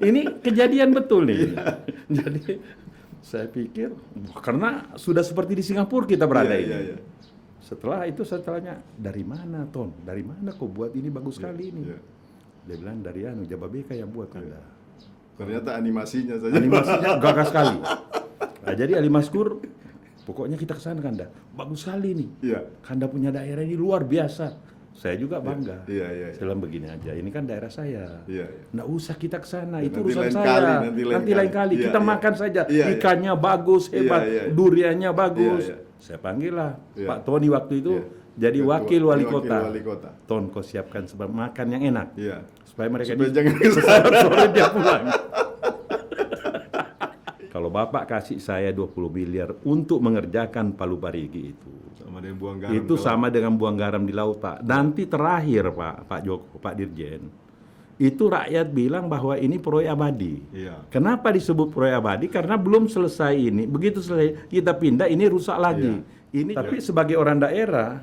Ini kejadian betul nih. Jadi saya pikir karena sudah seperti di Singapura kita berada ini. Iya. Setelah itu saya tanya, dari mana Ton? Dari mana kau buat ini bagus sekali ini? Iya. Dia bilang dari Jababeka yang buat Anda. Ternyata animasinya saja. Animasinya gagah sekali. Nah, jadi Ali Maskur, pokoknya kita kesana Kanda. Bagus sekali nih. Iya. Kanda punya daerah ini luar biasa. Saya juga bangga. Iya. Saya bilang begini aja, ini kan daerah saya. Iya. Nggak usah kita ke sana, Ya, itu nanti urusan lain saya. kali, Nanti lain kali. Iya, Kita iya. makan saja. Iya. Ikannya bagus, hebat. Iya. Duriannya bagus. Iya. Saya panggil lah Iya. Pak Tony waktu itu Iya. jadi wakil wali kota. Wali kota. Ton, kau siapkan sebab makan yang enak. Iya. Supaya mereka Supaya jangan sore dia pulang. Kalau Bapak kasih saya 20 miliar untuk mengerjakan Palu Parigi itu. Sama dengan buang garam. Itu sama dengan buang garam di laut, Pak. Nanti terakhir, Pak Joko, Pak Dirjen, itu rakyat bilang bahwa ini proyek abadi. Iya. Kenapa disebut proyek abadi? Karena belum selesai ini. Begitu selesai kita pindah, ini rusak lagi. Tapi sebagai orang daerah,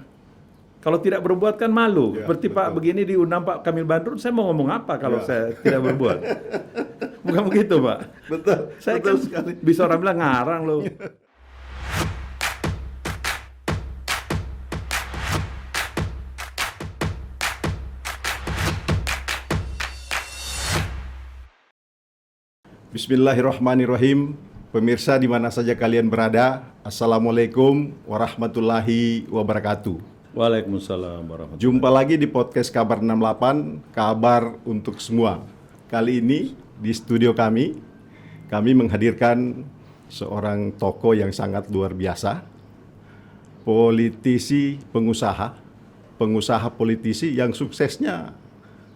kalau tidak berbuat kan malu. Iya, Seperti betul. Pak begini diundang Pak Kamil Badrun, saya mau ngomong apa kalau saya tidak berbuat? Bukan begitu, Pak. Betul. Saya betul kan sekali. bisa orang bilang ngarang loh. Bismillahirrahmanirrahim. Pemirsa di mana saja kalian berada, Assalamualaikum warahmatullahi wabarakatuh. Waalaikumsalam warahmatullahi. Jumpa lagi di podcast Kabar 68, kabar untuk semua. Kali ini di studio kami menghadirkan seorang tokoh yang sangat luar biasa, politisi, pengusaha politisi yang suksesnya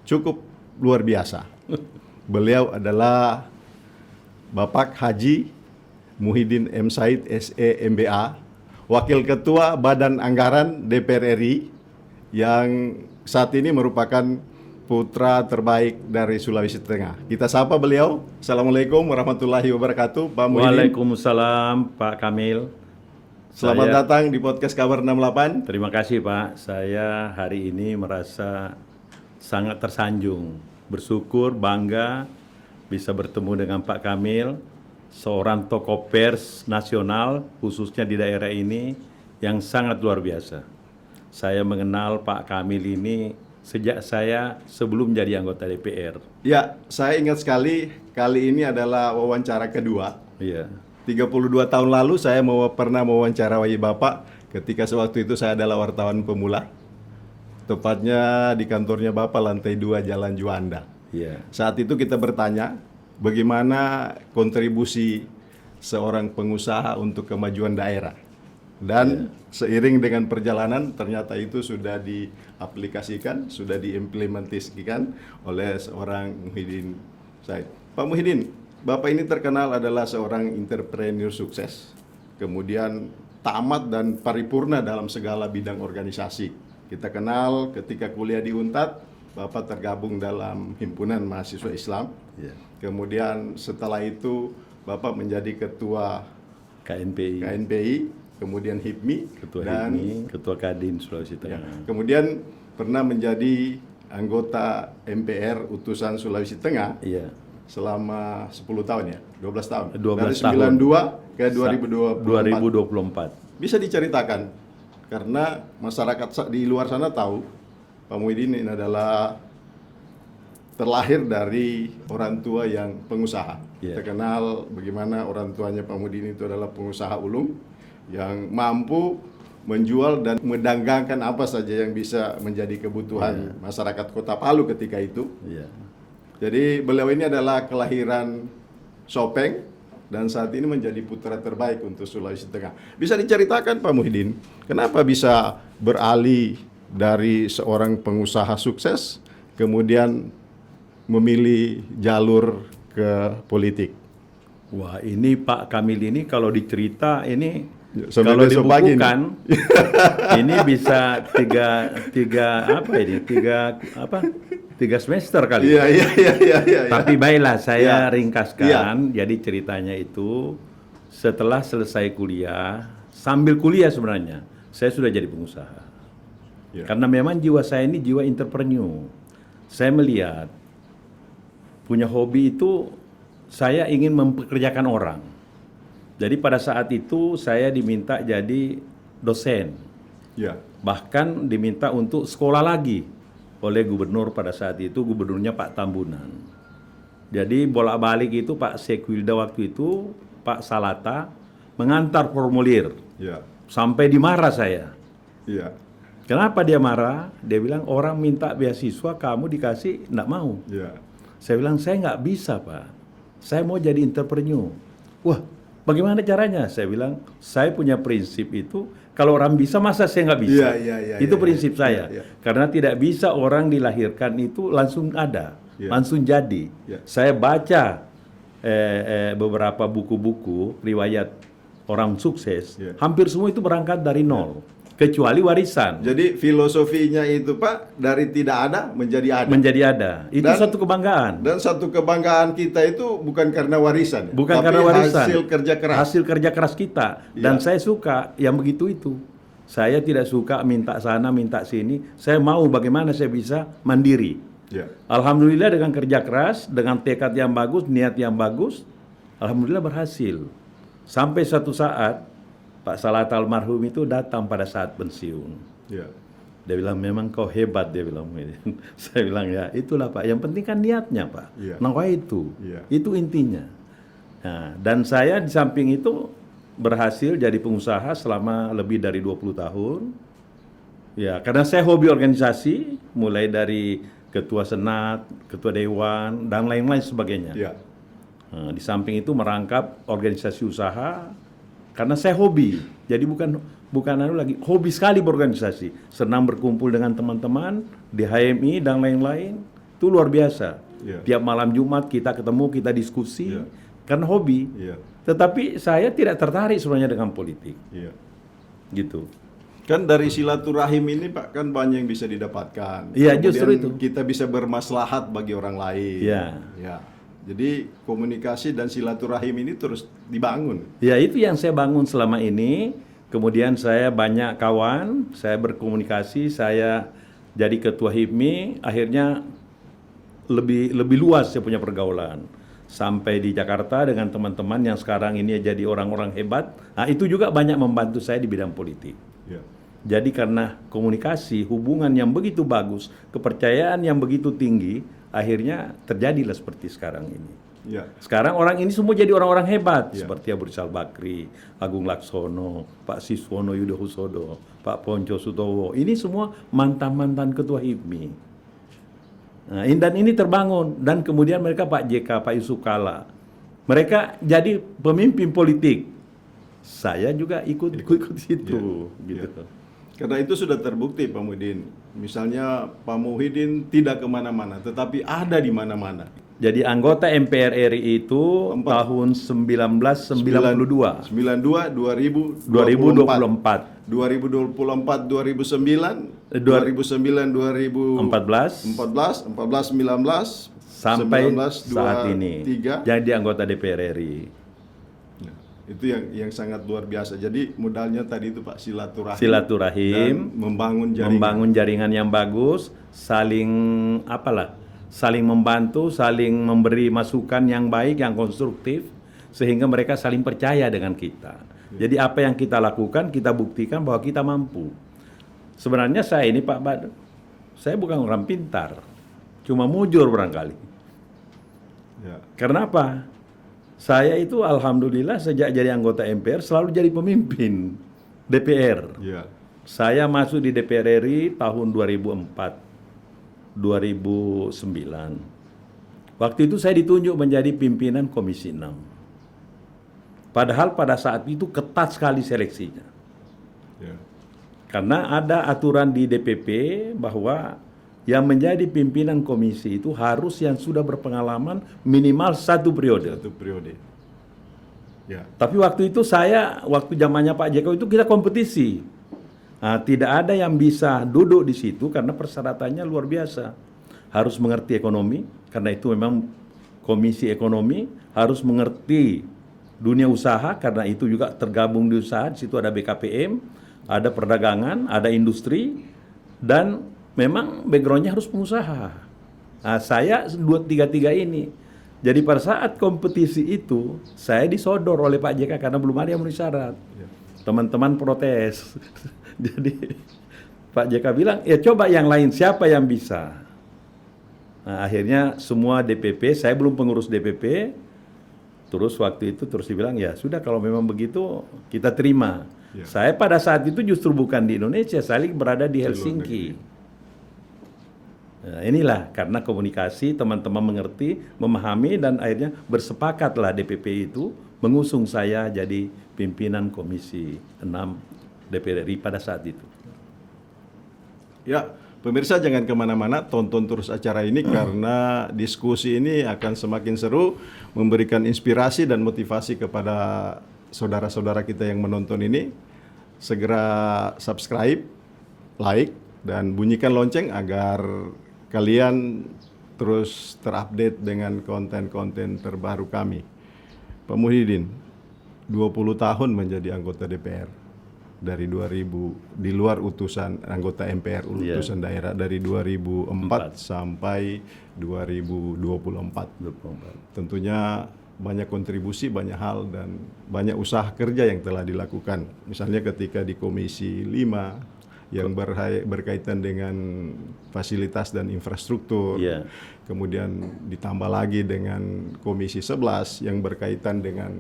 cukup luar biasa. Beliau adalah Bapak Haji Muhyiddin M. Said SE MBA, Wakil Ketua Badan Anggaran DPR RI yang saat ini merupakan putra terbaik dari Sulawesi Tengah. Kita sapa beliau. Assalamualaikum warahmatullahi wabarakatuh, Pak Muhyiddin. Waalaikumsalam Pak Kamil. Selamat datang di podcast Kabar 68. Terima kasih Pak. Saya hari ini merasa sangat tersanjung, bersyukur, bangga bisa bertemu dengan Pak Kamil, seorang tokoh pers nasional, khususnya di daerah ini, yang sangat luar biasa. Saya mengenal Pak Kamil ini sejak saya sebelum jadi anggota DPR. Ya, saya ingat sekali, kali ini adalah wawancara kedua. Iya. 32 tahun lalu saya pernah mewawancarai Bapak ketika sewaktu itu saya adalah wartawan pemula. Tepatnya di kantornya Bapak lantai 2 Jalan Juanda. Iya. Saat itu kita bertanya bagaimana kontribusi seorang pengusaha untuk kemajuan daerah. Dan seiring dengan perjalanan ternyata itu sudah diaplikasikan, sudah diimplementasikan oleh seorang Muhyiddin Said. Pak Muhyiddin, Bapak ini terkenal adalah seorang entrepreneur sukses. Kemudian tamat dan paripurna dalam segala bidang organisasi. Kita kenal ketika kuliah di Unpad, Bapak tergabung dalam Himpunan Mahasiswa Islam. Iya. Kemudian setelah itu Bapak menjadi ketua KNPI, kemudian HIPMI, Ketua dan HIPMI, Ketua Kadin Sulawesi ya, Tengah. kemudian pernah menjadi anggota MPR utusan Sulawesi Tengah Iya. selama 10 tahun ya, 12 tahun. 12 Dari tahun. 92 ke 2024. 2024. Bisa diceritakan karena masyarakat di luar sana tahu Pak Muhyiddin ini adalah terlahir dari orang tua yang pengusaha. Yeah. Kita kenal bagaimana orang tuanya Pak Muhyiddin itu adalah pengusaha ulung yang mampu menjual dan mendagangkan apa saja yang bisa menjadi kebutuhan masyarakat Kota Palu ketika itu. Iya. Jadi beliau ini adalah kelahiran Sopeng dan saat ini menjadi putra terbaik untuk Sulawesi Tengah. Bisa diceritakan Pak Muhyiddin, kenapa bisa beralih dari seorang pengusaha sukses kemudian memilih jalur ke politik? Wah, ini Pak Kamil ini kalau dicerita ini Sampai kalau besok pagi dibukukan ini bisa tiga semester kali. Iya. Tapi baiklah saya Ya. ringkaskan. Jadi ceritanya itu setelah selesai kuliah, sambil kuliah sebenarnya saya sudah jadi pengusaha. Ya. Karena memang jiwa saya ini jiwa entrepreneur. Saya melihat punya hobi itu saya ingin mempekerjakan orang. Jadi pada saat itu saya diminta jadi dosen. Ya. Bahkan diminta untuk sekolah lagi oleh gubernur pada saat itu, gubernurnya Pak Tambunan. Jadi bolak-balik itu Pak Sekwilda waktu itu, Pak Salata mengantar formulir. Ya. Sampai dimarah saya. Ya. Kenapa dia marah? Dia bilang orang minta beasiswa kamu dikasih, enggak mau. Ya. Saya bilang saya nggak bisa Pak. Saya mau jadi entrepreneur. Wah, bagaimana caranya? Saya bilang saya punya prinsip itu. Kalau orang bisa, masa saya nggak bisa? Itu prinsip saya. Karena tidak bisa orang dilahirkan itu langsung ada, langsung jadi. Saya baca beberapa buku-buku riwayat orang sukses, hampir semua itu berangkat dari nol, kecuali warisan. Jadi filosofinya itu Pak, dari tidak ada menjadi ada. Menjadi ada. Itu satu kebanggaan. Dan satu kebanggaan kita itu bukan karena warisan, bukan tapi karena warisan. hasil kerja keras. Hasil kerja keras kita. Dan saya suka yang begitu itu. Saya tidak suka minta sana, minta sini. Saya mau bagaimana saya bisa mandiri. Ya. Alhamdulillah dengan kerja keras, dengan tekad yang bagus, niat yang bagus, alhamdulillah berhasil. Sampai suatu saat Pak Salat almarhum itu datang pada saat pensiun. Ya. Dia bilang memang kau hebat, dia bilang. Saya bilang ya itulah Pak. Yang penting kan niatnya Pak. Ya. Nah itu, Ya. itu intinya. Nah, dan saya di samping itu berhasil jadi pengusaha selama lebih dari 20 tahun. Ya, karena saya hobi organisasi, mulai dari ketua senat, ketua dewan, dan lain-lain sebagainya. Ya. Nah, di samping itu merangkap organisasi usaha, karena saya hobi. Jadi bukan lagi hobi sekali berorganisasi. Senang berkumpul dengan teman-teman di HMI dan lain-lain. Itu luar biasa. Ya. Tiap malam Jumat kita ketemu, kita diskusi. Ya. Karena hobi. Ya. Tetapi saya tidak tertarik sebenarnya dengan politik. Ya. Gitu. Kan dari silaturahim ini Pak, kan banyak yang bisa didapatkan. Iya, Kemudian justru itu. kita bisa bermaslahat bagi orang lain. Iya. Ya. Jadi komunikasi dan silaturahim ini terus dibangun. Ya itu yang saya bangun selama ini. Kemudian saya banyak kawan, saya berkomunikasi, saya jadi ketua HIPMI, akhirnya lebih luas saya punya pergaulan. Sampai di Jakarta dengan teman-teman yang sekarang ini jadi orang-orang hebat. Nah, itu juga banyak membantu saya di bidang politik. Ya. Jadi karena komunikasi, hubungan yang begitu bagus, kepercayaan yang begitu tinggi, akhirnya terjadilah seperti sekarang ini. Ya. Sekarang orang ini semua jadi orang-orang hebat, Ya. seperti Abu Rizal Bakri, Agung Laksono, Pak Siswono Yudohusodo, Pak Ponco Sutowo. Ini semua mantan-mantan ketua HIPMI. Nah, dan ini terbangun, dan kemudian mereka Pak JK, Pak Yusuf Kala, mereka jadi pemimpin politik. Saya juga ikut situ, gitu. Ya. Karena itu sudah terbukti Pak Muhyiddin. Misalnya Pak Muhyiddin tidak kemana-mana, tetapi ada di mana-mana. Jadi anggota MPR RI itu tahun 1992. 92, 2024. 2024, 2009, 2014, 19, sampai 19, saat ini 23. jadi anggota DPR RI. Nah, itu yang sangat luar biasa. Jadi modalnya tadi itu Pak silaturahim Silaturahim, dan membangun jaringan yang bagus, saling membantu, saling memberi masukan yang baik, yang konstruktif, sehingga mereka saling percaya dengan kita. Jadi apa yang kita lakukan, kita buktikan bahwa kita mampu. Sebenarnya saya ini Pak Bad, saya bukan orang pintar, cuma mujur barangkali. Ya. Karena apa? Saya itu alhamdulillah sejak jadi anggota MPR selalu jadi pemimpin DPR. Ya. Saya masuk di DPR RI tahun 2004, 2009. Waktu itu saya ditunjuk menjadi pimpinan Komisi 6. Padahal pada saat itu ketat sekali seleksinya. Ya. Karena ada aturan di DPP bahwa yang menjadi pimpinan komisi itu harus yang sudah berpengalaman minimal 1 periode. 1 periode. Ya. Tapi waktu itu waktu zamannya Pak JK itu kita kompetisi. Nah, tidak ada yang bisa duduk di situ karena persyaratannya luar biasa. Harus mengerti ekonomi, karena itu memang komisi ekonomi, harus mengerti dunia usaha, karena itu juga tergabung di usaha. Di situ ada BKPM, ada perdagangan, ada industri, dan memang backgroundnya harus pengusaha. Nah, saya tiga ini. Jadi pada saat kompetisi itu, saya disodor oleh Pak JK karena belum ada yang memenuhi syarat. Teman-teman protes. Jadi Pak JK bilang, ya coba yang lain, siapa yang bisa? Nah, akhirnya semua DPP, saya belum pengurus DPP, terus waktu itu terus dibilang, ya sudah kalau memang begitu, kita terima. Ya. Saya pada saat itu justru bukan di Indonesia, saya berada di Helsinki. Nah, inilah karena komunikasi, teman-teman mengerti, memahami, dan akhirnya bersepakatlah DPP itu mengusung saya jadi pimpinan Komisi 6 DPR RI pada saat itu. Ya, pemirsa jangan kemana-mana, tonton terus acara ini karena diskusi ini akan semakin seru, memberikan inspirasi dan motivasi kepada saudara-saudara kita yang menonton ini. Segera subscribe, like, dan bunyikan lonceng agar kalian terus terupdate dengan konten-konten terbaru kami. Pak Muhyiddin, 20 tahun menjadi anggota DPR. Dari 2000, di luar utusan anggota MPR, utusan daerah dari 2004 sampai 2024. Tentunya banyak kontribusi, banyak hal, dan banyak usaha kerja yang telah dilakukan. Misalnya ketika di Komisi 5, yang berkaitan dengan fasilitas dan infrastruktur. Kemudian ditambah lagi dengan Komisi 11 yang berkaitan dengan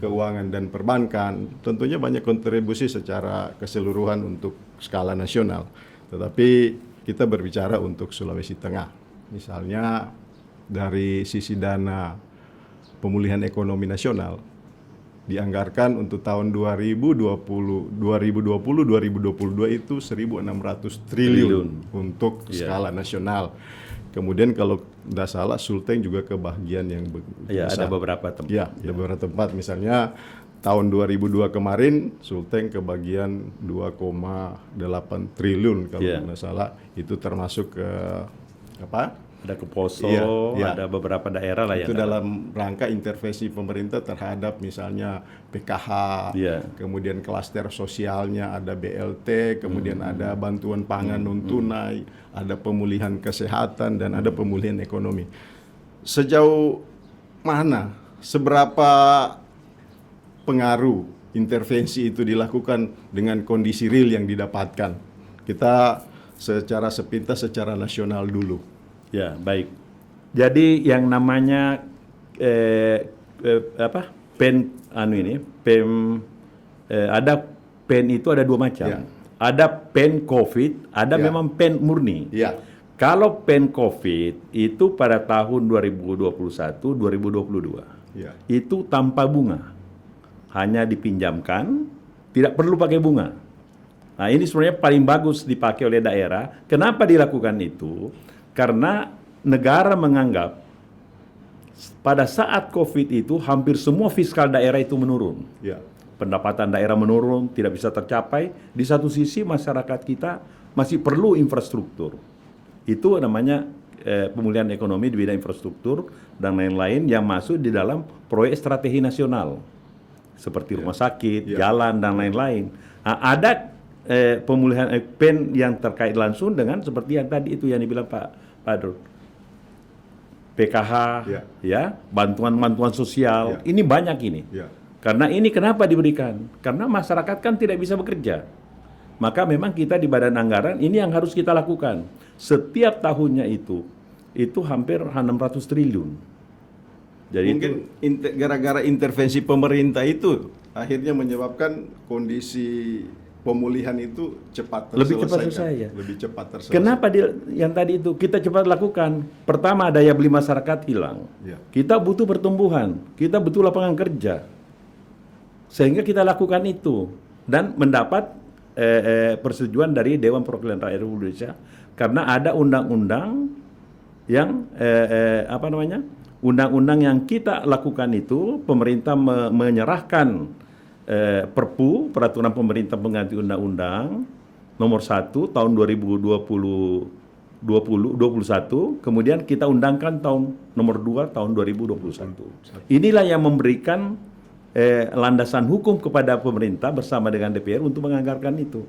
keuangan dan perbankan. Tentunya banyak kontribusi secara keseluruhan untuk skala nasional. Tetapi kita berbicara untuk Sulawesi Tengah. Misalnya dari sisi dana pemulihan ekonomi nasional, dianggarkan untuk tahun 2020-2022 itu 1.600 triliun untuk skala nasional. Kemudian kalau tidak salah Sulteng juga kebagian yang besar. Ada beberapa tempat. Ya, ada beberapa tempat. Misalnya tahun 2002 kemarin Sulteng kebagian 2,8 triliun kalau tidak salah. Itu termasuk ke apa? Ada ke Poso, ada beberapa daerah lah itu dalam rangka intervensi pemerintah terhadap misalnya PKH, kemudian klaster sosialnya, ada BLT, kemudian ada bantuan pangan non tunai, ada pemulihan kesehatan, dan ada pemulihan ekonomi. Sejauh mana, seberapa pengaruh intervensi itu dilakukan dengan kondisi real yang didapatkan? Kita secara sepintas, secara nasional dulu. Ya, baik. Jadi yang namanya ada pen itu ada dua macam. Ada pen COVID, ada memang pen murni. Kalau pen COVID itu pada tahun 2021-2022 itu tanpa bunga, hanya dipinjamkan, tidak perlu pakai bunga. Nah, ini sebenarnya paling bagus dipakai oleh daerah. Kenapa dilakukan itu? Karena negara menganggap pada saat COVID itu hampir semua fiskal daerah itu menurun. Pendapatan daerah menurun, tidak bisa tercapai. Di satu sisi masyarakat kita masih perlu infrastruktur. Itu namanya pemulihan ekonomi di bidang infrastruktur dan lain-lain yang masuk di dalam proyek strategi nasional. Seperti rumah sakit, jalan, dan lain-lain. Nah, ada pemulihan pen yang terkait langsung dengan seperti yang tadi itu yang dibilang Pak Padro, PKH, bantuan-bantuan sosial, ini banyak ini. Karena ini kenapa diberikan? Karena masyarakat kan tidak bisa bekerja. Maka memang kita di Badan Anggaran ini yang harus kita lakukan. Setiap tahunnya itu hampir 600 triliun. Jadi mungkin gara-gara intervensi pemerintah itu akhirnya menyebabkan kondisi pemulihan itu cepat terselesaikan. Lebih cepat terselesaikan. Kenapa yang tadi itu kita cepat lakukan? Pertama, daya beli masyarakat hilang. Kita butuh pertumbuhan, kita butuh lapangan kerja. Sehingga kita lakukan itu dan mendapat persetujuan dari Dewan Perwakilan Rakyat Republik Indonesia karena ada undang-undang yang undang-undang yang kita lakukan itu pemerintah menyerahkan Perpu, Peraturan Pemerintah Pengganti Undang-Undang Nomor 1 Tahun 2021, kemudian kita undangkan Nomor 2 Tahun 2021. Inilah yang memberikan landasan hukum kepada pemerintah bersama dengan DPR untuk menganggarkan itu.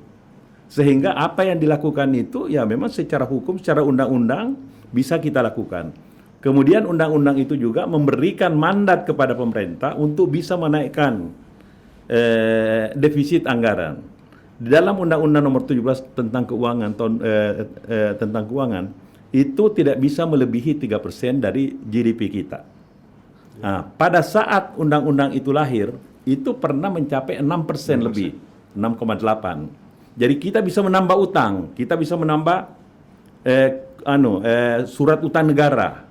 Sehingga apa yang dilakukan itu ya memang secara hukum, secara undang-undang bisa kita lakukan. Kemudian undang-undang itu juga memberikan mandat kepada pemerintah untuk bisa menaikkan defisit anggaran. Di dalam Undang-Undang Nomor 17 tentang keuangan tentang keuangan itu tidak bisa melebihi 3% dari GDP kita. Nah, pada saat undang-undang itu lahir, itu pernah mencapai 6% lebih, 6,8. Jadi kita bisa menambah utang, kita bisa menambah surat utang negara.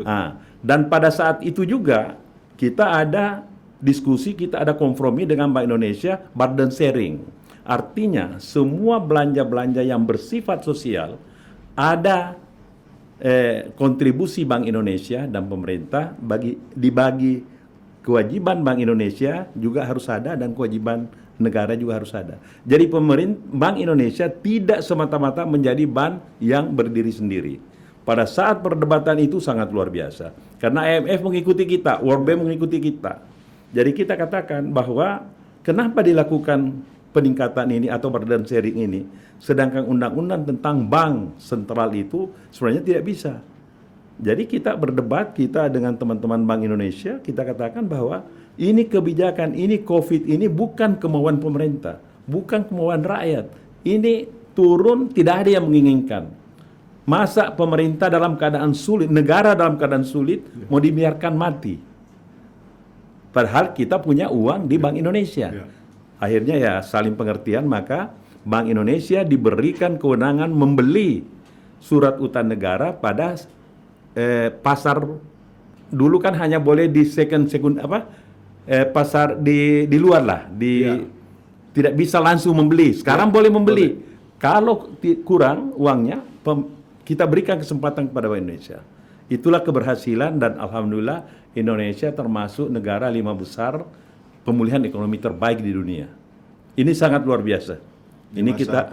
Nah, dan pada saat itu juga kita ada diskusi, kita ada kompromi dengan Bank Indonesia, burden sharing. Artinya semua belanja-belanja yang bersifat sosial ada kontribusi Bank Indonesia dan pemerintah dibagi, kewajiban Bank Indonesia juga harus ada dan kewajiban negara juga harus ada. Jadi Bank Indonesia tidak semata-mata menjadi bank yang berdiri sendiri. Pada saat perdebatan itu sangat luar biasa. Karena IMF mengikuti kita, World Bank mengikuti kita. Jadi kita katakan bahwa kenapa dilakukan peningkatan ini atau burden sharing ini, sedangkan undang-undang tentang bank sentral itu sebenarnya tidak bisa. Jadi kita berdebat, kita dengan teman-teman Bank Indonesia, kita katakan bahwa ini kebijakan, ini COVID ini bukan kemauan pemerintah, bukan kemauan rakyat. Ini turun, tidak ada yang menginginkan. Masa pemerintah dalam keadaan sulit, negara dalam keadaan sulit, mau dibiarkan mati. Padahal kita punya uang di Bank Indonesia. Akhirnya ya saling pengertian, maka Bank Indonesia diberikan kewenangan membeli surat utang negara pada pasar. Dulu kan hanya boleh di pasar di luar lah, tidak bisa langsung membeli. Sekarang boleh membeli. Kalau kurang uangnya, kita berikan kesempatan kepada Bank Indonesia. Itulah keberhasilan dan alhamdulillah Indonesia termasuk negara 5 besar pemulihan ekonomi terbaik di dunia. Ini sangat luar biasa. Ini kita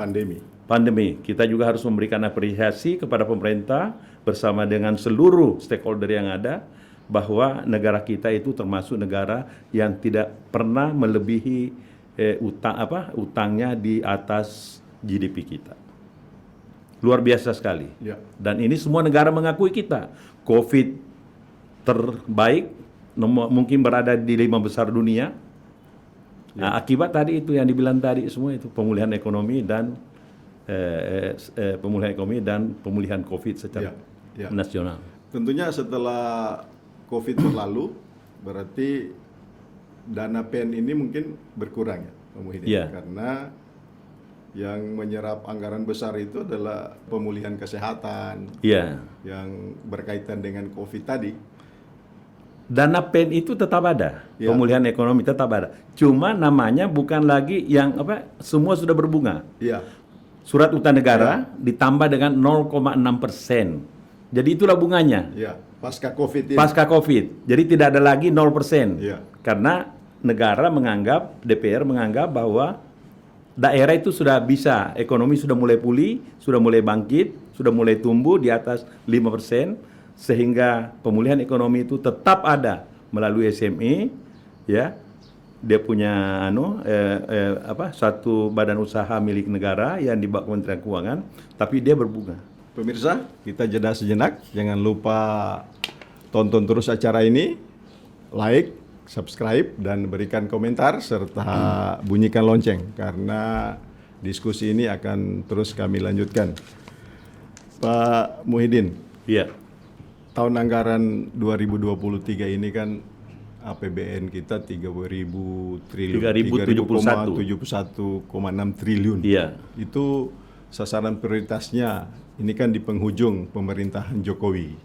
pandemi. Kita juga harus memberikan apresiasi kepada pemerintah bersama dengan seluruh stakeholder yang ada bahwa negara kita itu termasuk negara yang tidak pernah melebihi utangnya di atas GDP kita. Luar biasa sekali. Dan ini semua negara mengakui kita. COVID terbaik, mungkin berada di 5 besar dunia. Nah, akibat tadi itu yang dibilang tadi semua itu pemulihan ekonomi dan pemulihan COVID secara nasional. Tentunya setelah COVID berlalu, berarti dana PEN ini mungkin berkurang ya, Pak Muhyiddin, karena yang menyerap anggaran besar itu adalah pemulihan kesehatan, yang berkaitan dengan COVID tadi. Dana PEN itu tetap ada, pemulihan ekonomi tetap ada. Cuma namanya bukan lagi yang semua sudah berbunga. Surat utang negara ditambah dengan 0,6%. Jadi itulah bunganya. Pasca COVID ini. Pasca COVID. Jadi tidak ada lagi 0%. Karena negara menganggap, DPR menganggap bahwa daerah itu sudah bisa, ekonomi sudah mulai pulih, sudah mulai bangkit, sudah mulai tumbuh di atas 5%. Sehingga pemulihan ekonomi itu tetap ada melalui SME, ya. Dia punya satu badan usaha milik negara yang di bawah Kementerian Keuangan, tapi dia berbunga. Pemirsa, kita jeda sejenak. Jangan lupa tonton terus acara ini, like, subscribe, dan berikan komentar serta bunyikan lonceng karena diskusi ini akan terus kami lanjutkan. Pak Muhyiddin. Tahun anggaran 2023 ini kan APBN kita 3.071,6 triliun. Itu sasaran prioritasnya ini kan di penghujung pemerintahan Jokowi.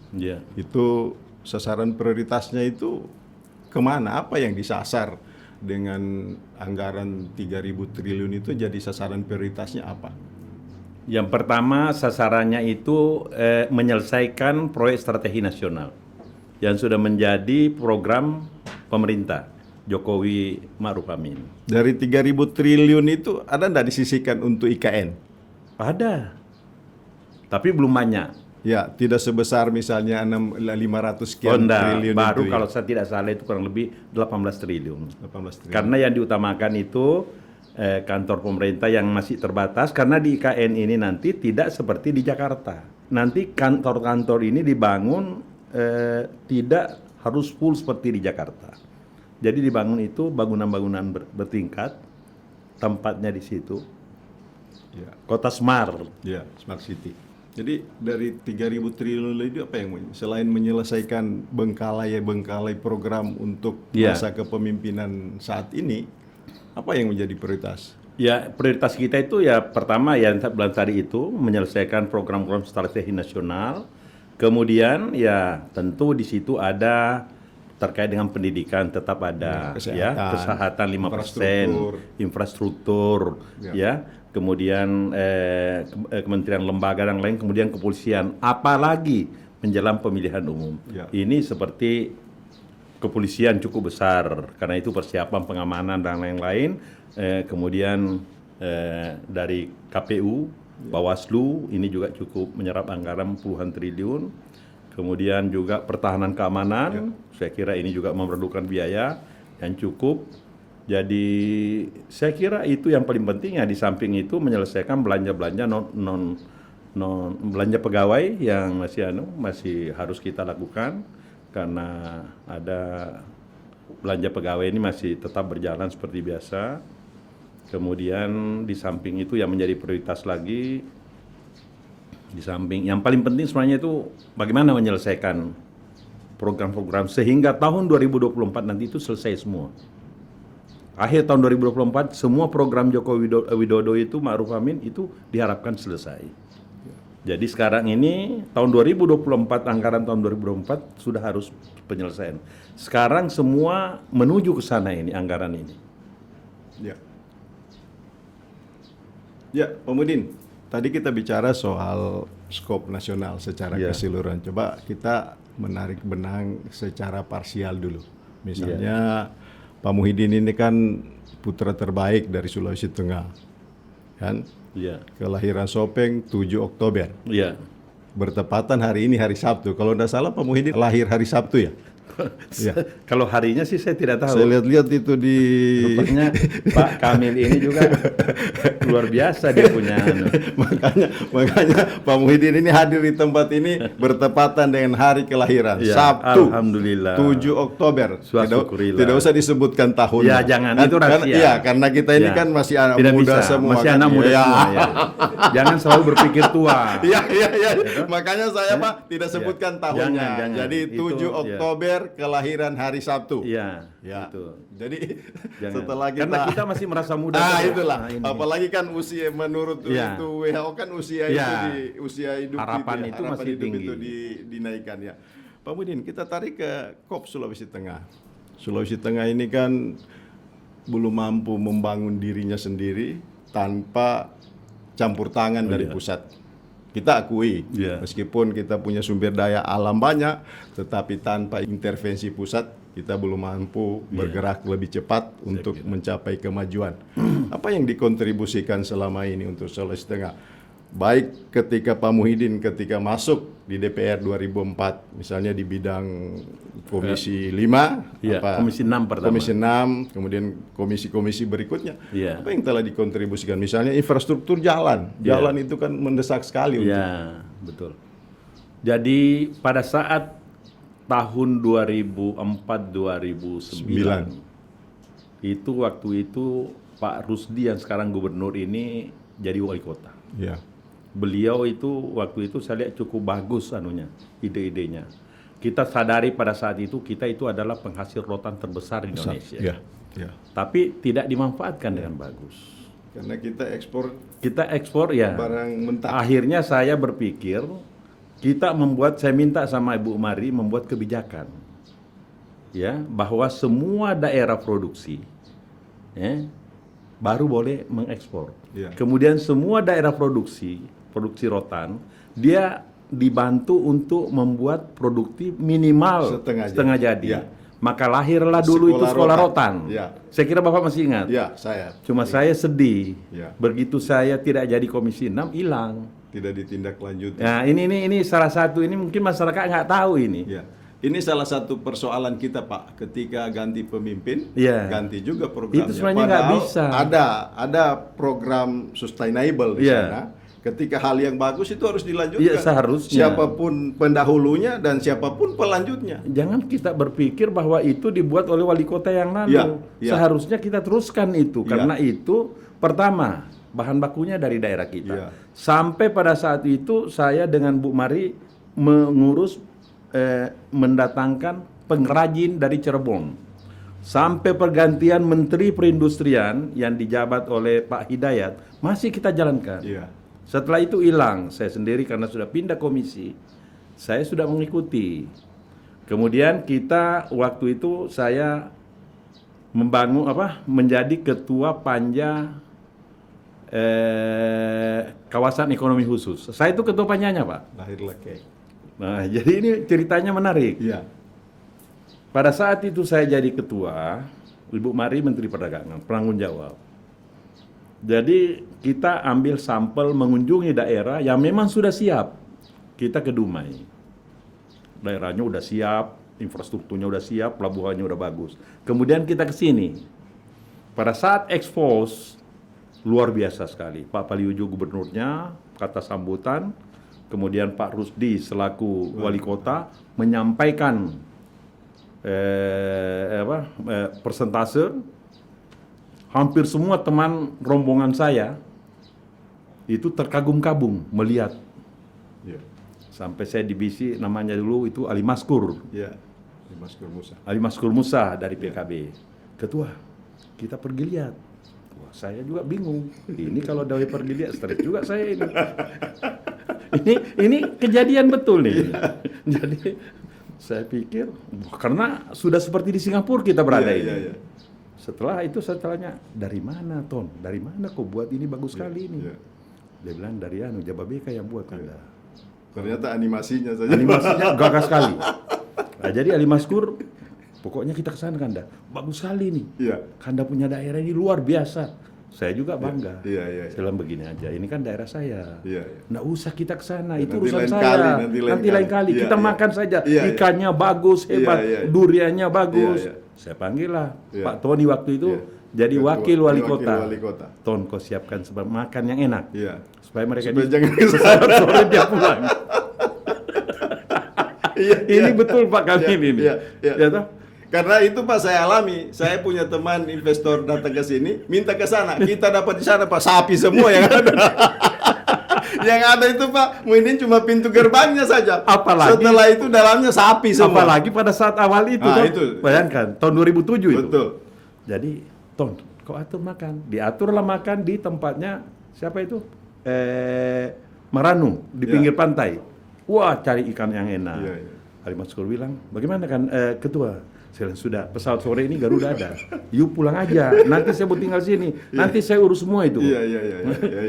Itu sasaran prioritasnya itu kemana? Apa yang disasar dengan anggaran 3.000 triliun itu jadi sasaran prioritasnya apa? Yang pertama sasarannya itu menyelesaikan proyek strategi nasional yang sudah menjadi program pemerintah Jokowi Ma'ruf Amin. Dari 3.000 triliun itu ada nggak disisihkan untuk IKN? Ada, tapi belum banyak. Tidak sebesar misalnya 500 sekian triliun baru itu. Kalau saya tidak salah itu kurang lebih 18 triliun. 18 triliun. Karena yang diutamakan itu kantor pemerintah yang masih terbatas, karena di IKN ini nanti tidak seperti di Jakarta. Nanti kantor-kantor ini dibangun tidak harus full seperti di Jakarta. Jadi dibangun itu bangunan-bangunan bertingkat, tempatnya di situ. Ya. Kota smart. Ya, smart city. Jadi dari 3.000 triliun itu apa yang selain menyelesaikan bengkalai program untuk masa kepemimpinan saat ini, apa yang menjadi prioritas? Ya, prioritas kita itu ya pertama yang saya bilang tadi itu menyelesaikan program-program strategi nasional. Kemudian ya tentu di situ ada terkait dengan pendidikan tetap ada kesehatan 5%, infrastruktur ya. Kemudian kementerian lembaga dan lain, kemudian kepolisian, apalagi menjelang pemilihan umum. Ini seperti kepolisian cukup besar, karena itu persiapan pengamanan dan lain-lain. Kemudian dari KPU, Bawaslu, ini juga cukup menyerap anggaran puluhan triliun. Kemudian juga pertahanan keamanan, saya kira ini juga memerlukan biaya yang cukup. Jadi saya kira itu yang paling penting ya, di samping itu menyelesaikan belanja-belanja belanja pegawai yang masih harus kita lakukan, karena ada belanja pegawai ini masih tetap berjalan seperti biasa. Kemudian di samping itu yang menjadi prioritas lagi, di samping yang paling penting sebenarnya itu bagaimana menyelesaikan program-program sehingga tahun 2024 nanti itu selesai semua. Akhir tahun 2024 semua program Joko Widodo itu, Ma'ruf Amin itu diharapkan selesai. Jadi sekarang ini tahun 2024, anggaran tahun 2024 sudah harus penyelesaian. Sekarang semua menuju ke sana ini, anggaran ini. Ya. Ya, Pak Mudin, tadi kita bicara soal skop nasional secara keseluruhan. Coba kita menarik benang secara parsial dulu. Misalnya Pak Muhyiddin ini kan putra terbaik dari Sulawesi Tengah, kan? Iya. Kelahiran Sopeng 7 Oktober. Iya. Bertepatan hari ini hari Sabtu. Kalau tidak salah Pak Muhyiddin lahir hari Sabtu ya? Ya. Kalau harinya sih saya tidak tahu. Saya lihat-lihat itu di... Rupanya Pak Kamil ini juga luar biasa dia punya. makanya Pak Muhyiddin ini hadir di tempat ini bertepatan dengan hari kelahiran, ya, Sabtu. Alhamdulillah. 7 Oktober. Tidak usah disebutkan tahunnya. Ya jangan, itu rahasia. Iya, karena kita ini kan masih anak muda semua. Masih anak muda semua. Ya. Jangan selalu berpikir tua. Iya. Makanya saya Pak tidak sebutkan tahunnya. Jangan. Jadi 7 Oktober kelahiran hari Sabtu. Iya. Itu. Jadi jangan. Setelah karena kita masih merasa muda. Itulah. Apalagi kan usia menurut itu WHO kan usia itu di usia hidup harapan itu harapan masih hidup tinggi. itu dinaikkan ya. Pak Mudin, kita tarik ke KOP Sulawesi Tengah. Sulawesi Tengah ini kan belum mampu membangun dirinya sendiri tanpa campur tangan dari pusat. Kita akui, meskipun kita punya sumber daya alam banyak, tetapi tanpa intervensi pusat, kita belum mampu bergerak lebih cepat untuk mencapai kemajuan. Apa yang dikontribusikan selama ini untuk Sulawesi Tengah? Baik ketika Pak Muhyiddin ketika masuk di DPR 2004, misalnya di bidang Komisi 5, Komisi 6 pertama. Komisi 6, kemudian komisi-komisi berikutnya. Apa yang telah dikontribusikan? Misalnya infrastruktur jalan. Jalan itu kan mendesak sekali. Betul. Jadi pada saat tahun 2004-2009 itu waktu itu Pak Rusdi yang sekarang gubernur ini jadi wali kota. Beliau itu waktu itu saya lihat cukup bagus ide-idenya. Kita sadari pada saat itu kita itu adalah penghasil rotan terbesar di Indonesia. Tapi tidak dimanfaatkan dengan bagus. Karena kita ekspor barang mentah. Akhirnya saya berpikir saya minta sama Ibu Mari membuat kebijakan bahwa semua daerah produksi baru boleh mengekspor. Kemudian semua daerah produksi rotan, dia dibantu untuk membuat produktif minimal setengah jadi. Maka lahirlah dulu itu sekolah rotan. Saya kira Bapak masih ingat. Saya. Cuma saya sedih. Begitu saya tidak jadi Komisi 6, hilang. Tidak ditindaklanjuti. Nah, ini salah satu, ini mungkin masyarakat nggak tahu ini. Ini salah satu persoalan kita, Pak. Ketika ganti pemimpin, Iya. ganti juga programnya. Itu sebenarnya nggak Padahal bisa. Ada program sustainable di Iya. sana. Ketika hal yang bagus itu harus dilanjutkan. Iya, seharusnya. Siapapun pendahulunya dan siapapun pelanjutnya. Jangan kita berpikir bahwa itu dibuat oleh wali kota yang lalu. Iya, iya. Seharusnya kita teruskan itu. Iya. Karena itu pertama, bahan bakunya dari daerah kita. Iya. Sampai pada saat itu saya dengan Bu Mari mengurus mendatangkan pengrajin dari Cirebon. Sampai pergantian Menteri Perindustrian yang dijabat oleh Pak Hidayat masih kita jalankan. Iya. Setelah itu hilang, saya sendiri karena sudah pindah komisi, saya sudah mengikuti. Kemudian kita waktu itu saya membangun menjadi ketua panja kawasan ekonomi khusus. Saya itu ketua panjanya, Pak. Lahirlah kayak. Nah, jadi ini ceritanya menarik. Iya. Pada saat itu saya jadi ketua, Ibu Mari Menteri Perdagangan, penanggung jawab. Jadi kita ambil sampel mengunjungi daerah yang memang sudah siap. Kita ke Dumai. Daerahnya udah siap, infrastrukturnya udah siap, pelabuhannya udah bagus. Kemudian kita ke sini. Pada saat expose, luar biasa sekali. Pak Paliujo gubernurnya, kata sambutan. Kemudian Pak Rusdi selaku wali kota menyampaikan persentase. Hampir semua teman rombongan saya itu terkagum-kagum melihat. Iya. Sampai saya dibisi namanya dulu itu Ali Maskur. Iya. Mas Musa. Ali Maskur Musa dari PKB. Ketua, kita pergi lihat. Wah, saya juga bingung. Ini kalau Dawe pergi lihat, stres juga saya ini. Ini kejadian betul nih. Jadi saya pikir karena sudah seperti di Singapura kita berada ini. Iya. Setelah itu saya tanya, dari mana Ton? Dari mana kok buat ini bagus sekali ini? Iya. Dia bilang dari Jababeka yang buat Anda. Ternyata animasinya saja. Animasinya gagah sekali. Nah, jadi Ali Maskur, pokoknya kita kesana Kanda. Bagus sekali nih. Iya. Kanda punya daerah ini luar biasa. Saya juga bangga. Iya. Saya bilang begini aja, ini kan daerah saya. Iya. Nggak usah kita ke sana, Ya, itu nanti urusan lain saya. kali, nanti nanti lain lain kali. kali. Kita Iya, makan saja. Iya. Ikannya bagus, hebat. Iya. Duriannya bagus. Iya. Saya panggil lah Iya. Pak Tony waktu itu Iya. jadi Ketua- wakil wali wakil kota. wali kota. Ton, kau siapkan sebab makan yang enak. Iya. Supaya mereka Supaya jangan ke sana. Sore dia pulang. Iya. Ini betul Pak Kamil ini. Iya. Ya toh? Karena itu Pak saya alami, saya punya teman investor datang ke sini, minta ke sana, kita dapat di sana Pak sapi semua yang ada. Yang ada itu Pak, Muhyiddin cuma pintu gerbangnya saja. Apalagi- setelah itu dalamnya sapi semua. Apalagi pada saat awal itu, Ah, toh. itu. Bayangkan tahun 2007 itu. Betul. Jadi, Ton, kau atur makan. Diaturlah makan di tempatnya siapa itu? Maranu di Ya. pinggir pantai. Wah, cari ikan yang enak. Iya. Ali Maskur bilang, bagaimana kan ketua? Saya bilang, sudah, pesawat sore ini Garuda ada. Yuk pulang aja, nanti saya mau tinggal sini. Nanti saya urus semua itu. Iya.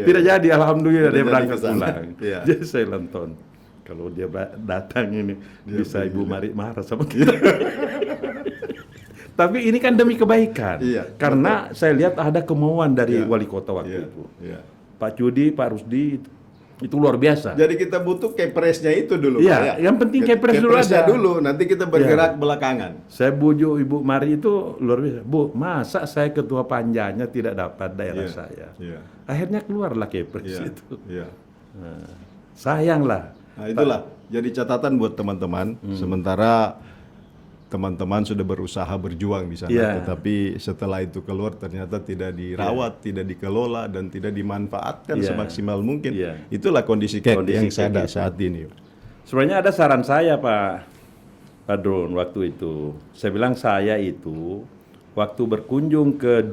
Tidak jadi, alhamdulillah Tidak dia jadi berangkat kesana. pulang. Iya. Jadi saya nonton. Kalau dia datang ini, Dia bisa pergi Ibu lah. Mari marah sama kita. Tapi ini kan demi kebaikan. Iya, Karena saya lihat ada kemauan dari Iya. wali kota waktu Iya. itu. Iya. Pak Cudi, Pak Rusdi, itu luar biasa. Jadi kita butuh kepresnya itu dulu Iya, Pak, ya. yang penting kepres dulu Kepresnya ada. dulu, nanti kita bergerak belakangan. Saya bujuk Ibu Mari itu luar biasa. Bu, masa saya ketua panjanya tidak dapat daerah Iya. saya? Iya. Akhirnya keluarlah kepres Iya. itu. Iya. Nah, sayanglah. Nah, itulah jadi catatan buat teman-teman. Sementara teman-teman sudah berusaha berjuang di sana, Iya. tetapi setelah itu keluar ternyata tidak dirawat, tidak dikelola dan tidak dimanfaatkan Iya. semaksimal mungkin. Iya. Itulah kondisi yang Kondisi ada kayak gitu. saat ini. Sebenarnya ada saran saya Pak Drun waktu itu. Saya bilang saya itu waktu berkunjung ke